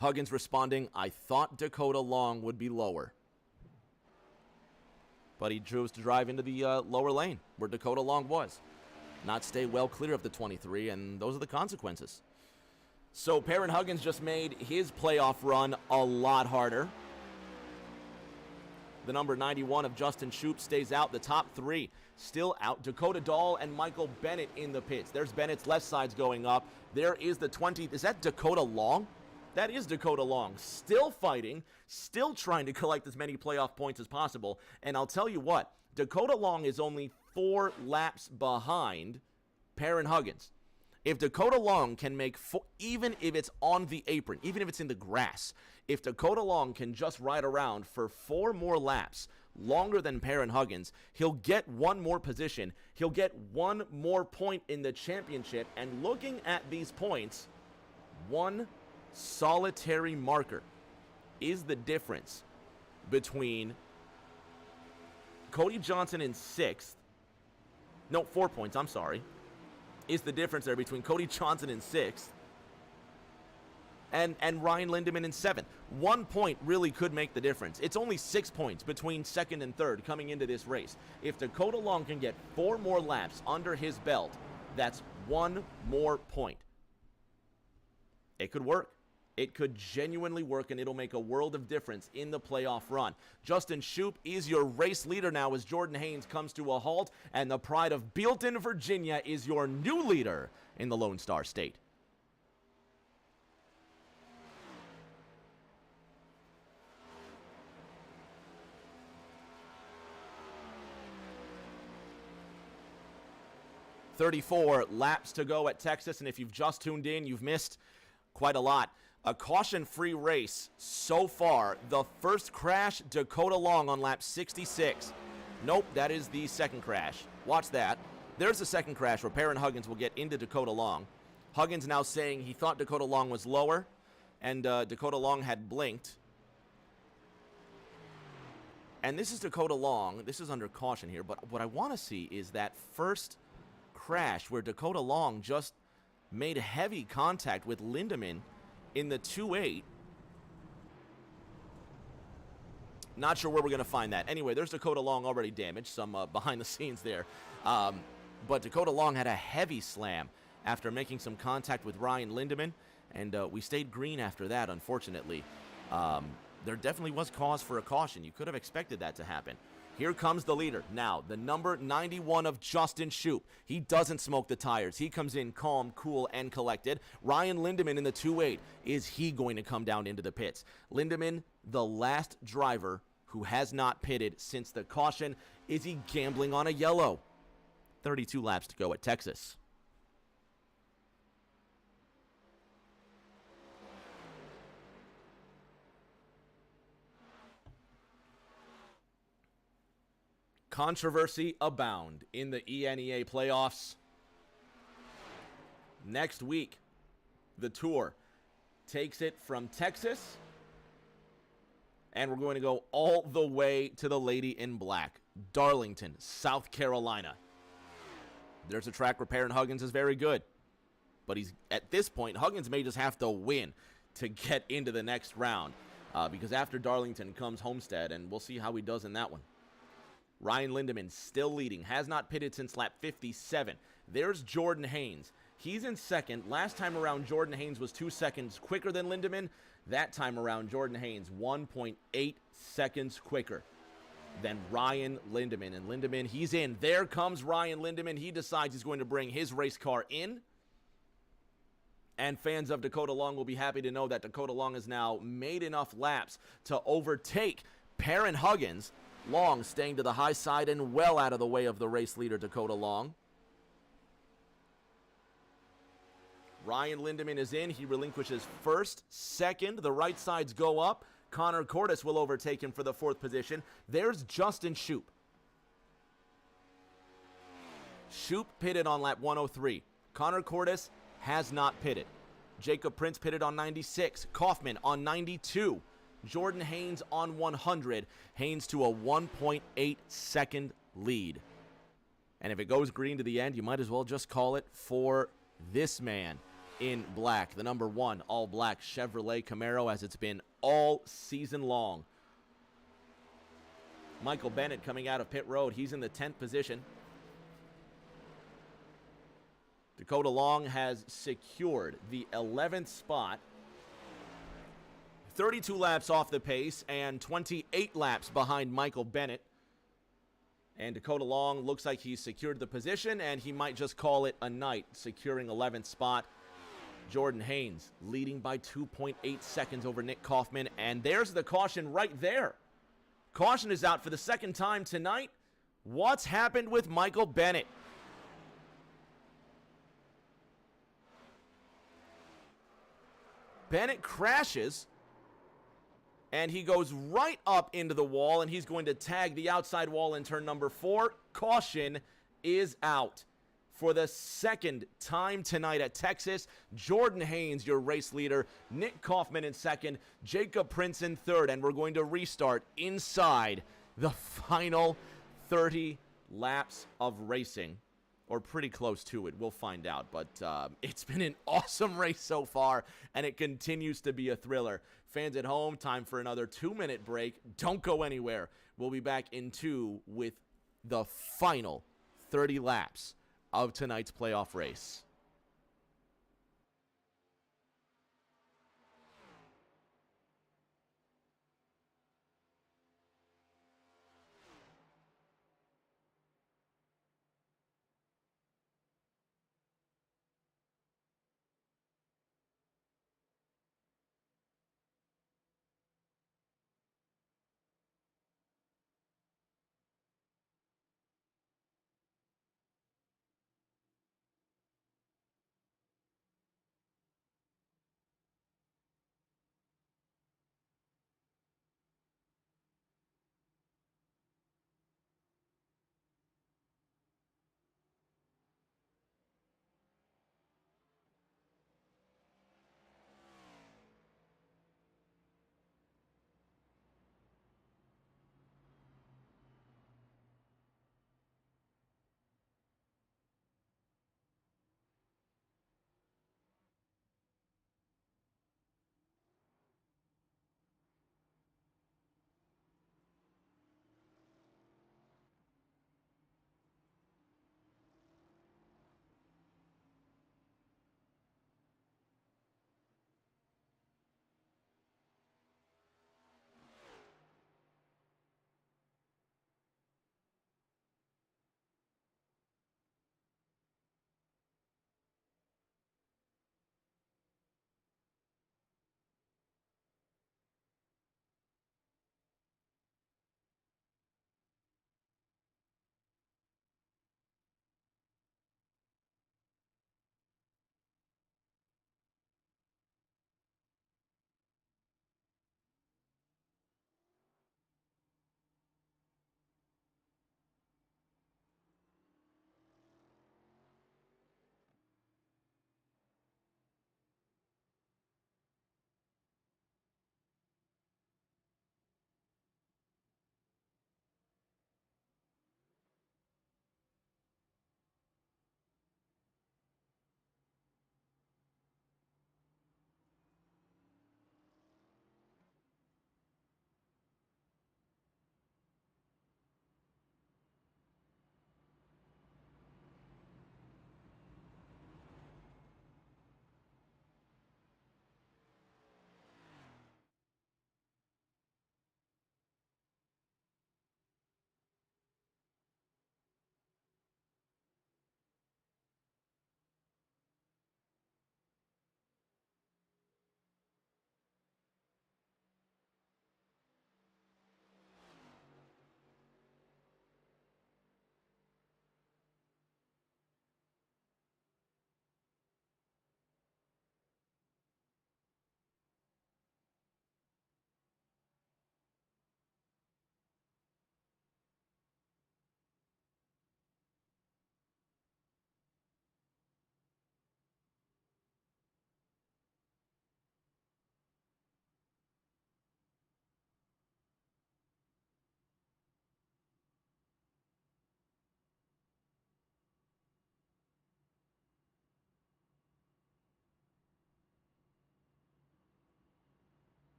Huggins responding, I thought Dakota Long would be lower. But he chose to drive into the lower lane where Dakota Long was. Not stay well clear of the 23, and those are the consequences. So Perrin Huggins just made his playoff run a lot harder. The number 91 of Justin Shoup stays out. The top 3 still out. Dakota Dahl and Michael Bennett in the pits. There's Bennett's left sides going up. There is the 20. Is that Dakota Long? That is Dakota Long. Still fighting, still trying to collect as many playoff points as possible. And I'll tell you what, Dakota Long is only 4 laps behind Perrin Huggins. If Dakota Long can make, even if it's on the apron, even if it's in the grass, if Dakota Long can just ride around for 4 more laps, longer than Perrin Huggins, he'll get 1 more position. He'll get 1 more point in the championship. And looking at these points, 1 solitary marker is the difference between Cody Johnson in 6th. No, 4 points, I'm sorry. Is the difference there between Cody Johnson in 6th and Ryan Lindemann in 7th. 1 point really could make the difference. It's only 6 points between 2nd and 3rd coming into this race. If Dakota Long can get 4 more laps under his belt, that's 1 more point. It could work. It could genuinely work, and it'll make a world of difference in the playoff run. Justin Shoup is your race leader now as Jordan Haynes comes to a halt, and the pride of Bealton, Virginia is your new leader in the Lone Star State. "34 laps to go at Texas," and if you've just tuned in, you've missed quite a lot. A caution-free race so far. The first crash, Dakota Long on lap 66. Nope, that is the second crash. Watch that. There's the second crash where Perrin Huggins will get into Dakota Long. Huggins now saying he thought Dakota Long was lower, and Dakota Long had blinked. And this is Dakota Long. This is under caution here, but what I want to see is that first crash where Dakota Long just made heavy contact with Lindemann in the 2.8. Not sure where we're going to find that. Anyway, there's Dakota Long already damaged, some behind the scenes there. But Dakota Long had a heavy slam after making some contact with Ryan Lindemann, and we stayed green after that, unfortunately. There definitely was cause for a caution. You could have expected that to happen. Here comes the leader. Now, the number 91 of Justin Shoup. He doesn't smoke the tires. He comes in calm, cool, and collected. Ryan Lindemann in the 2.8. Is he going to come down into the pits? Lindemann, the last driver who has not pitted since the caution. Is he gambling on a yellow? 32 laps to go at Texas. Controversy abound in the ENEA playoffs. Next week, the Tour takes it from Texas, and we're going to go all the way to the Lady in Black, Darlington, South Carolina. There's a track where Perrin Huggins is very good, but he's at this point, Huggins may just have to win to get into the next round, because after Darlington comes Homestead, and we'll see how he does in that one. Ryan Lindemann still leading, has not pitted since lap 57. There's Jordan Haynes. He's in second. Last time around, Jordan Haynes was 2 seconds quicker than Lindemann. That time around, Jordan Haynes 1.8 seconds quicker than Ryan Lindemann. And Lindemann, he's in. There comes Ryan Lindemann. He decides he's going to bring his race car in. And fans of Dakota Long will be happy to know that Dakota Long has now made enough laps to overtake Perrin Huggins. Long staying to the high side and well out of the way of the race leader, Dakota Long. Ryan Lindemann is in. He relinquishes first, second. The right sides go up. Connor Cordes will overtake him for the 4th position. There's Justin Shoup. Shoup pitted on lap 103. Connor Cordes has not pitted. Jacob Prince pitted on 96. Kaufman on 92. Jordan Haynes on 100. Haynes to a 1.8 second lead. And if it goes green to the end, you might as well just call it for this man in black. The number 1 all-black Chevrolet Camaro, as it's been all season long. Michael Bennett coming out of pit road. He's in the 10th position. Dakota Long has secured the 11th spot. 32 laps off the pace and 28 laps behind Michael Bennett. And Dakota Long looks like he's secured the position, and he might just call it a night, securing 11th spot. Jordan Haynes leading by 2.8 seconds over Nick Kaufman, and there's the caution right there. Caution is out for the 2nd time tonight. What's happened with Michael Bennett? Bennett crashes, and he goes right up into the wall, and he's going to tag the outside wall in turn number 4. Caution is out. For the 2nd time tonight at Texas, Jordan Haynes, your race leader, Nick Kaufman in 2nd, Jacob Prince in 3rd, and we're going to restart inside the final 30 laps of racing. Or pretty close to it. We'll find out. But it's been an awesome race so far, and it continues to be a thriller. Fans at home, time for another 2-minute break. Don't go anywhere. We'll be back in 2 with the final 30 laps of tonight's playoff race.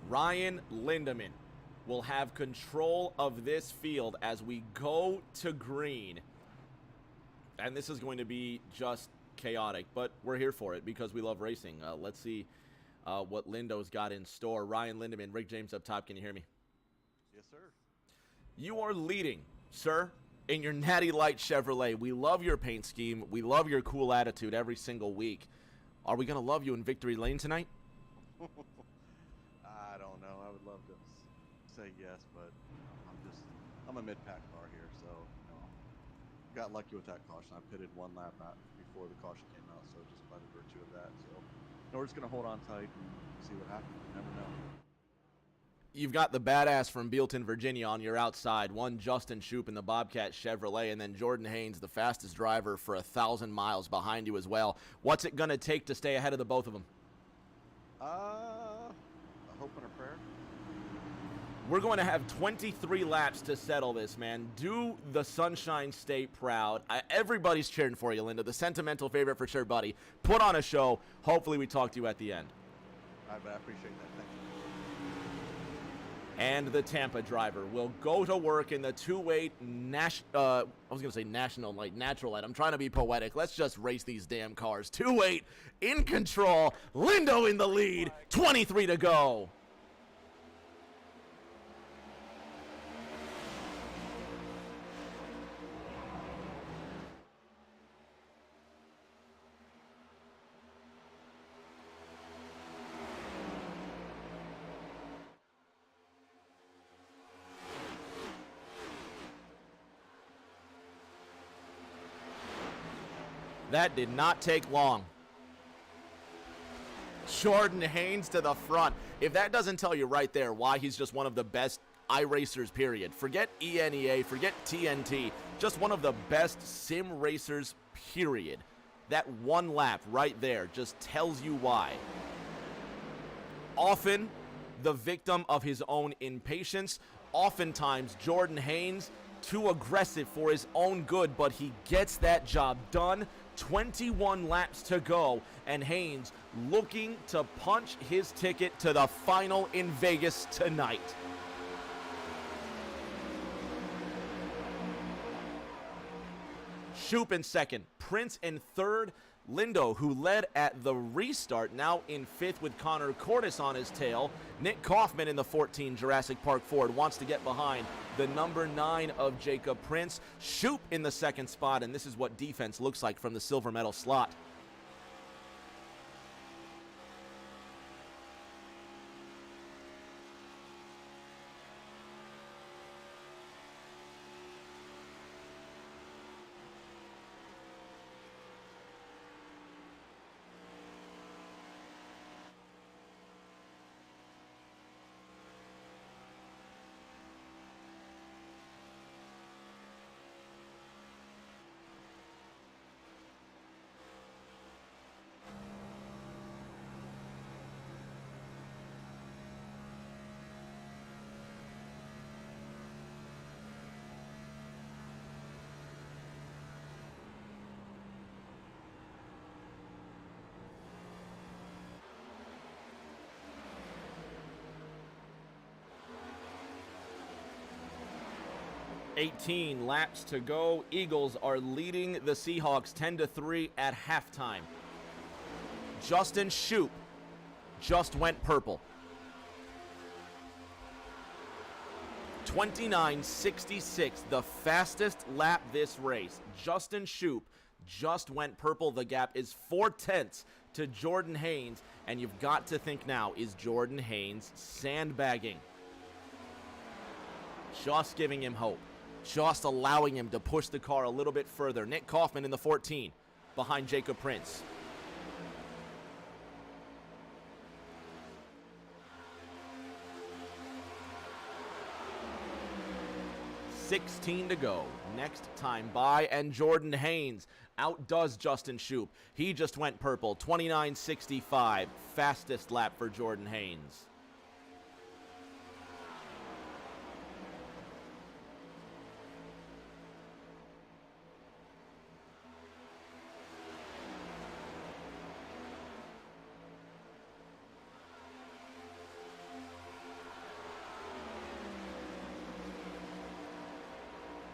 Ryan Lindemann will have control of this field as we go to green. And this is going to be just chaotic, but we're here for it because we love racing. Let's see what Lindo's got in store. Ryan Lindemann, Rick James up top. Can you hear me? Yes, sir. You are leading, sir, in your Natty Light Chevrolet. We love your paint scheme. We love your cool attitude every single week. Are we going to love you in victory lane tonight? I don't know. I would love to say yes, but I'm a mid-pack car here, so got lucky with that caution. I pitted one lap out before the caution came out, so just by the virtue of that, so we're just gonna hold on tight and see what happens. You never know. You've got the badass from Bealton, Virginia on your outside, one Justin Shoup in the Bobcat Chevrolet, and then Jordan Haynes, the fastest driver for 1,000 miles behind you as well. What's it going to take to stay ahead of the both of them? A hope and a prayer. We're going to have 23 laps to settle this, man. Do the Sunshine State proud. Everybody's cheering for you, Linda. The sentimental favorite for sure, buddy. Put on a show. Hopefully we talk to you at the end. All right, but I appreciate that. Thank you. And the Tampa driver will go to work in the 2.8 national light, natural light. I'm trying to be poetic. Let's just race these damn cars. 2.8 in control. Lindo in the lead. 23 to go. That did not take long. Jordan Haynes to the front. If that doesn't tell you right there why he's just one of the best iRacers, period. Forget ENEA, forget TNT. Just one of the best sim racers, period. That one lap right there just tells you why. Often the victim of his own impatience. Oftentimes Jordan Haynes too aggressive for his own good, but he gets that job done. 21 laps to go, and Haynes looking to punch his ticket to the final in Vegas tonight. Shoup in second, Prince in third, Lindo, who led at the restart, now in fifth with Connor Cordes on his tail. Nick Kaufman in the 14 Jurassic Park Ford wants to get behind the number 9 of Jacob Prince. Shoup in the second spot, and this is what defense looks like from the silver medal slot. $18 laps to go. Eagles are leading the Seahawks 10-3 at halftime. Justin Shoup just went purple. 29.66, the fastest lap this race. Justin Shoup just went purple. The gap is 0.4 to Jordan Haynes, and you've got to think now, is Jordan Haynes sandbagging? Just giving him hope. Just allowing him to push the car a little bit further. Nick Kaufman in the 14 behind Jacob Prince. $16 to go. Next time by, and Jordan Haynes outdoes Justin Shoup. He just went purple. 29.65. Fastest lap for Jordan Haynes.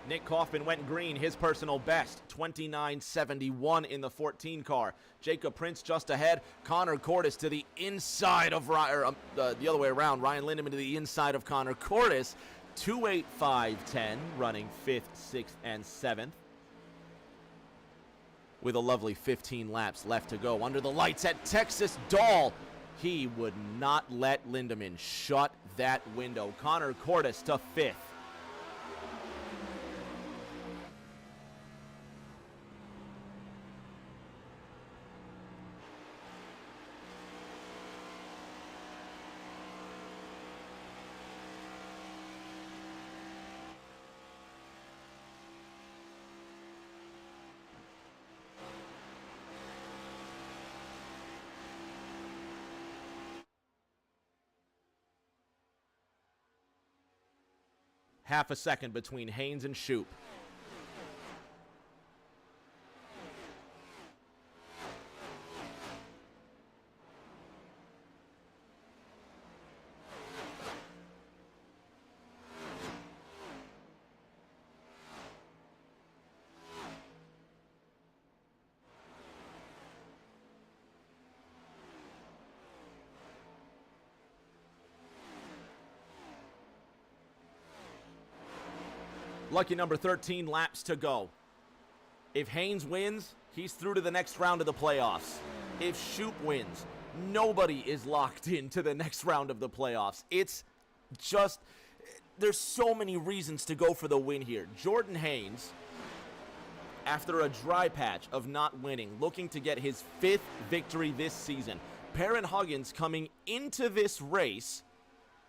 Nick Kaufman went green, his personal best, 29.71 in the 14 car. Jacob Prince just ahead. Connor Cordes to the inside of the other way around. Ryan Lindemann to the inside of Connor Cordes. 2:8.5.10, running 5th, 6th, and 7th. With a lovely 15 laps left to go. Under the lights at Texas, Dahl. He would not let Lindemann shut that window. Connor Cordes to 5th. Half a second between Haynes and Shoup. Lucky number 13 laps to go. If Haynes wins, he's through to the next round of the playoffs. If Shoup wins, nobody is locked into the next round of the playoffs. It's just, there's so many reasons to go for the win here. Jordan Haynes, after a dry patch of not winning, looking to get his 5th victory this season. Perrin Huggins coming into this race,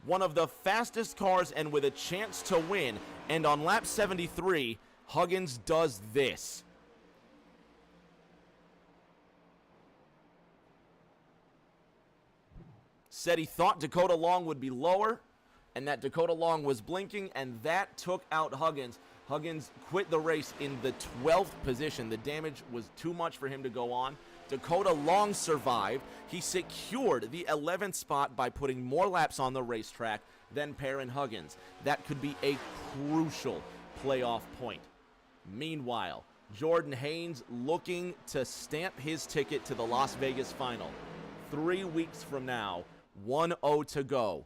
one of the fastest cars and with a chance to win. And on lap 73, Huggins does this. Said he thought Dakota Long would be lower, and that Dakota Long was blinking, and that took out Huggins. Huggins quit the race in the 12th position. The damage was too much for him to go on. Dakota Long survived. He secured the 11th spot by putting more laps on the racetrack than Perrin Huggins. That could be a crucial playoff point. Meanwhile, Jordan Haynes looking to stamp his ticket to the Las Vegas final. 3 weeks from now, 1-0 to go.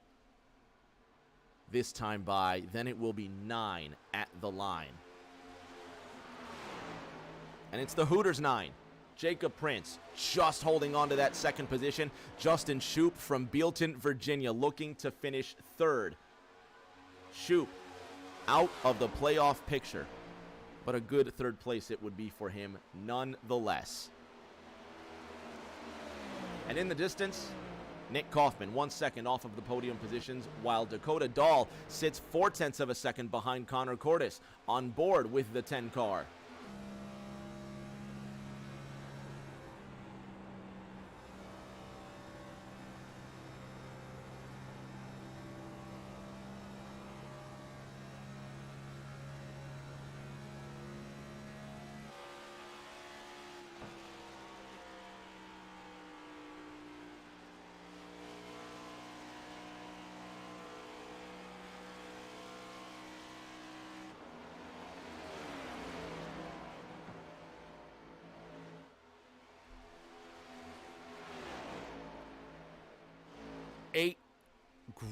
This time by, then it will be 9 at the line. And it's the Hooters 9. Jacob Prince just holding on to that second position. Justin Shoup from Bealton, Virginia, looking to finish 3rd. Shoup out of the playoff picture, but a good 3rd place it would be for him nonetheless. And in the distance, Nick Kaufman 1 second off of the podium positions, while Dakota Dahl sits 0.4 of a second behind Connor Cordes on board with the 10 car. Eight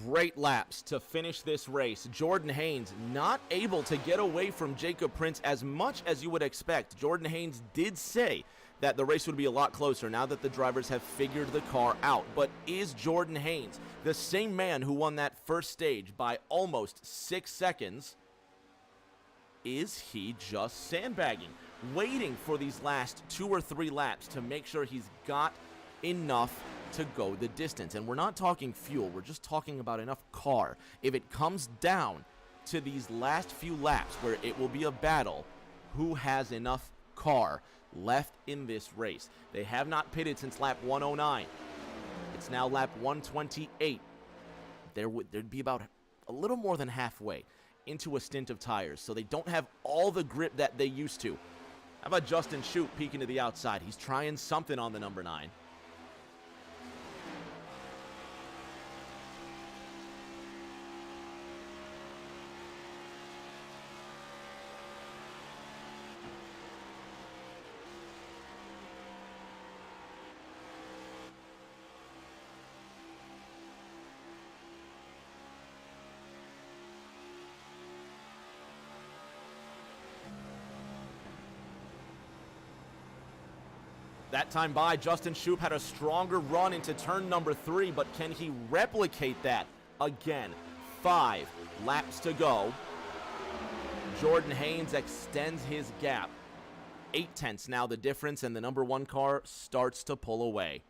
great laps to finish this race. Jordan Haynes not able to get away from Jacob Prince as much as you would expect. Jordan Haynes did say that the race would be a lot closer now that the drivers have figured the car out. But is Jordan Haynes, the same man who won that first stage by almost 6 seconds, is he just sandbagging, waiting for these last 2 or 3 laps to make sure he's got enough to go the distance? And we're not talking fuel, we're just talking about enough car. If it comes down to these last few laps where it will be a battle, who has enough car left in this race? They have not pitted since lap 109. It's now lap 128. There'd be about a little more than halfway into a stint of tires, so they don't have all the grip that they used to. How about Justin Shoup peeking to the outside? He's trying something on the number 9. That time by, Justin Shoup had a stronger run into turn number 3, but can he replicate that again? 5 laps to go. Jordan Haynes extends his gap. 0.8 now the difference, and the number 1 car starts to pull away.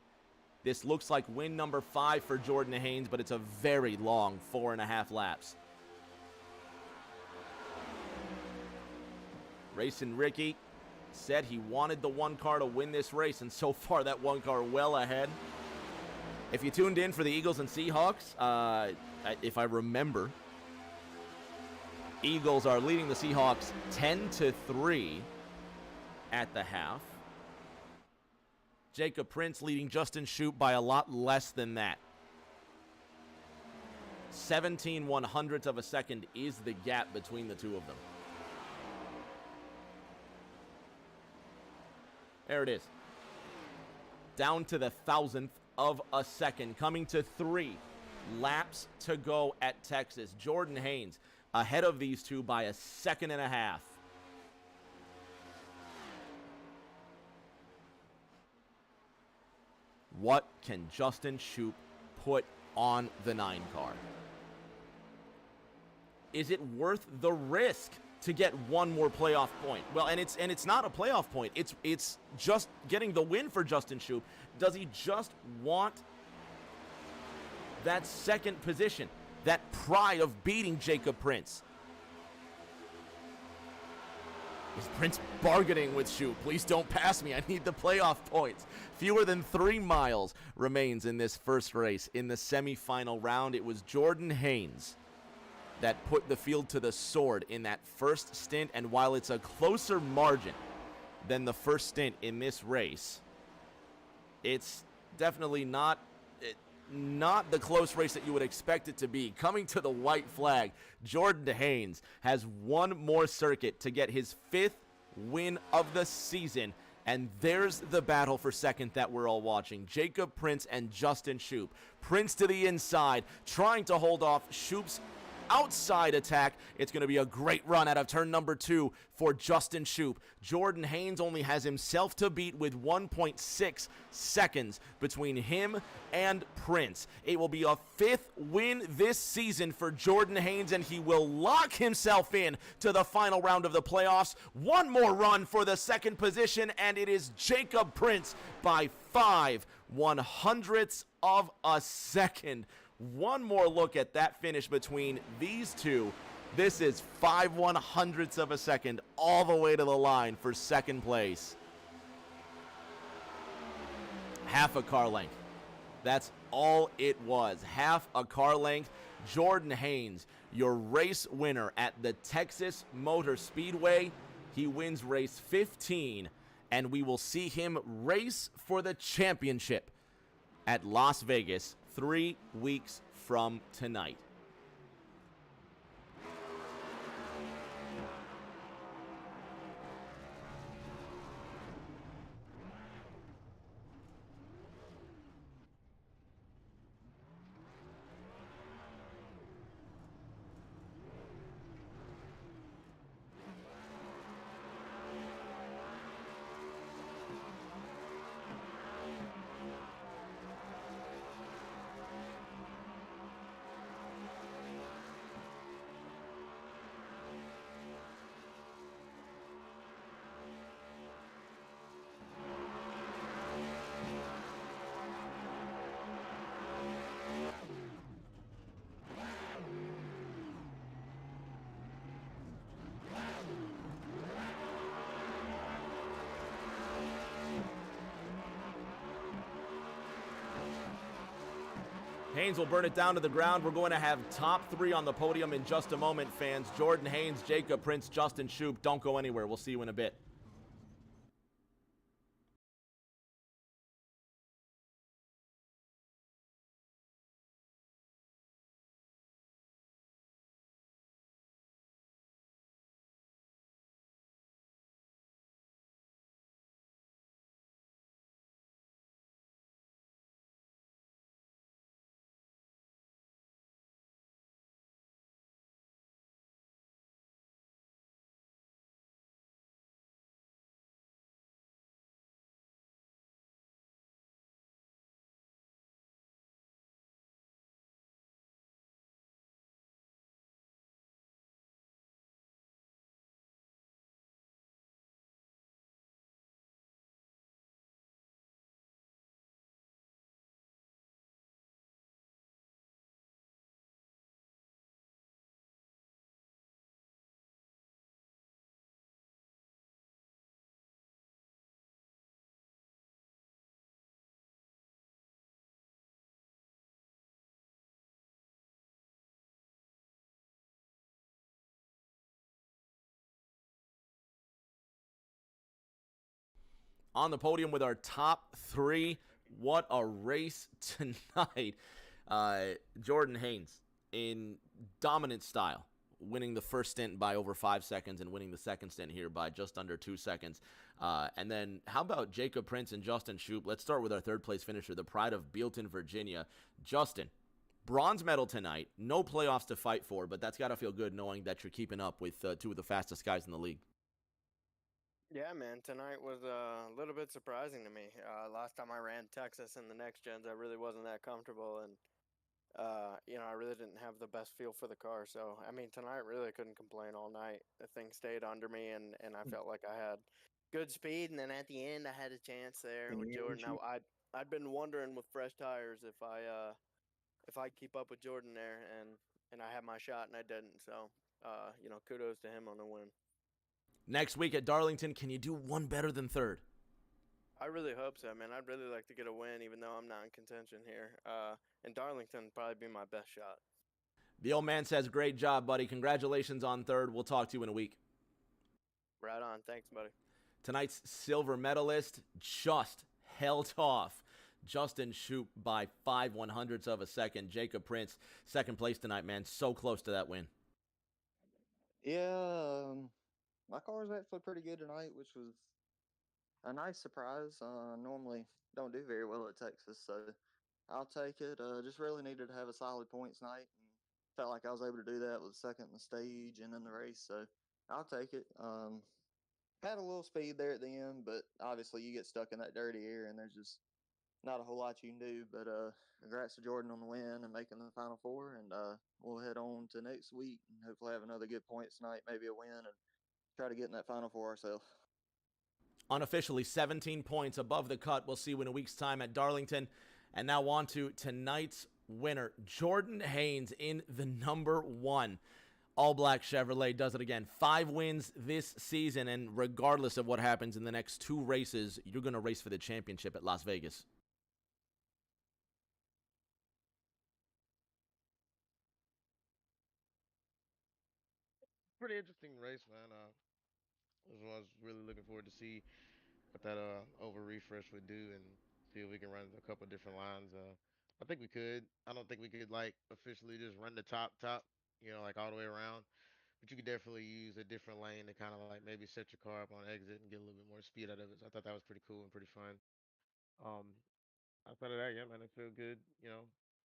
This looks like win number 5 for Jordan Haynes, but it's a very long 4.5 laps. Racing Ricky said he wanted the 1 car to win this race, and so far that 1 car well ahead. If you tuned in for the Eagles and Seahawks, if I remember, Eagles are leading the Seahawks 10-3 at the half. Jacob Prince leading Justin Shoup by a lot less than that. 17/100ths of a second is the gap between the two of them. There it is. Down to the 1,000th of a second. Coming to 3 laps to go at Texas. Jordan Haynes ahead of these two by 1.5 seconds. What can Justin Shoup put on the 9 car? Is it worth the risk to get 1 more playoff point? Well, and it's not a playoff point. It's just getting the win for Justin Shoup. Does he just want that 2nd position, that pride of beating Jacob Prince? Is Prince bargaining with Shoup? Please don't pass me. I need the playoff points. Fewer than 3 miles remains in this first race. In the semifinal round, it was Jordan Haynes that put the field to the sword in that first stint. And while it's a closer margin than the first stint in this race, it's definitely not the close race that you would expect it to be. Coming to the white flag, Jordan Haynes has 1 more circuit to get his 5th win of the season. And there's the battle for 2nd that we're all watching. Jacob Prince and Justin Shoup. Prince to the inside, trying to hold off Shoup's outside attack. It's going to be a great run out of turn number 2 for Justin Shoup. Jordan Haynes only has himself to beat with 1.6 seconds between him and Prince. It will be a 5th win this season for Jordan Haynes, and he will lock himself in to the final round of the playoffs. 1 more run for the 2nd position, and it is Jacob Prince by 5/100ths of a second. 1 more look at that finish between these two. This is 5/100ths of a second all the way to the line for 2nd place. Half a car length. That's all it was. Half a car length. Jordan Haynes, your race winner at the Texas Motor Speedway. He wins race 15, and we will see him race for the championship at Las Vegas 3 weeks from tonight. Haynes will burn it down to the ground. We're going to have top 3 on the podium in just a moment, fans. Jordan Haynes, Jacob Prince, Justin Shoup. Don't go anywhere. We'll see you in a bit. On the podium with our top three. What a race tonight. Jordan Haynes in dominant style, winning the first stint by over 5 seconds and winning the second stint here by just under 2 seconds. And then how about Jacob Prince and Justin Shoup? Let's start with our third-place finisher, the pride of Bealton, Virginia. Justin, bronze medal tonight. No playoffs to fight for, but that's got to feel good knowing that you're keeping up with two of the fastest guys in the league. Yeah, man, tonight was a little bit surprising to me. Last time I ran Texas in the next gens, I really wasn't that comfortable, and I really didn't have the best feel for the car. So, I mean, tonight really couldn't complain all night. The thing stayed under me, and I felt like I had good speed. And then at the end, I had a chance there with Jordan. Now, I'd been wondering with fresh tires if I keep up with Jordan there, and I had my shot, and I didn't. So, kudos to him on the win. Next week at Darlington, can you do one better than third? I really hope so, man. I'd really like to get a win, even though I'm not in contention here. And Darlington would probably be my best shot. The old man says, great job, buddy. Congratulations on third. We'll talk to you in a week. Right on. Thanks, buddy. Tonight's silver medalist just held off Justin Shoup by 5/100ths of a second. Jacob Prince, second place tonight, man. So close to that win. Yeah, my car was actually pretty good tonight, which was a nice surprise. Normally don't do very well at Texas, so I'll take it. Just really needed to have a solid points night, and felt like I was able to do that with second in the stage and in the race, so I'll take it. Had a little speed there at the end, but obviously you get stuck in that dirty air, and there's just not a whole lot you can do. But congrats to Jordan on the win and making the Final Four, and we'll head on to next week and hopefully have another good points night, maybe a win, and try to get in that Final Four ourselves. Unofficially 17 points above the cut. We'll see you in a week's time at Darlington. And now on to tonight's winner. Jordan Haynes in the number 1 all-black Chevrolet does it again. 5 wins this season, and regardless of what happens in the next 2 races, you're going to race for the championship at Las Vegas. Pretty interesting race, man. I was really looking forward to see what that over refresh would do, and see if we can run a couple different lines. I think we could. I don't think we could like officially just run the top, like all the way around. But you could definitely use a different lane to kind of like maybe set your car up on exit and get a little bit more speed out of it. So I thought that was pretty cool and pretty fun. Um, Outside of that, yeah, man, it feel good. I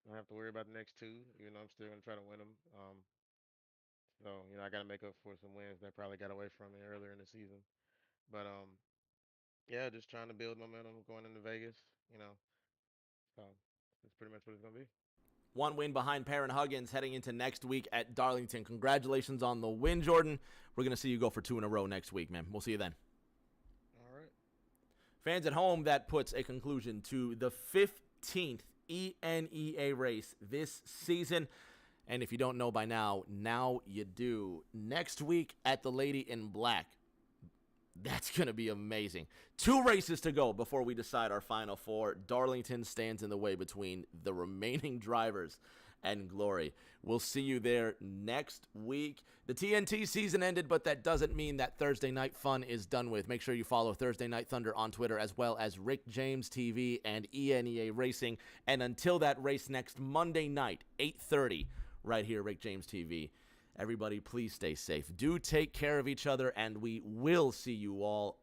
don't have to worry about the next 2, even though I'm still gonna try to win them. So I got to make up for some wins that probably got away from me earlier in the season. But yeah, just trying to build momentum going into Vegas. So that's pretty much what it's gonna be. 1 win behind Perrin Huggins heading into next week at Darlington. Congratulations on the win, Jordan. We're going to see you go for 2 in a row next week, man. We'll see you then. All right. Fans at home, that puts a conclusion to the 15th ENEA race this season. And if you don't know by now, now you do. Next week at the Lady in Black. That's going to be amazing. 2 races to go before we decide our Final Four. Darlington stands in the way between the remaining drivers and glory. We'll see you there next week. The TNT season ended, but that doesn't mean that Thursday Night Fun is done with. Make sure you follow Thursday Night Thunder on Twitter, as well as Rick James TV and ENEA Racing. And until that race next Monday night, 8:30, right here, Rick James TV. Everybody, please stay safe. Do take care of each other, and we will see you all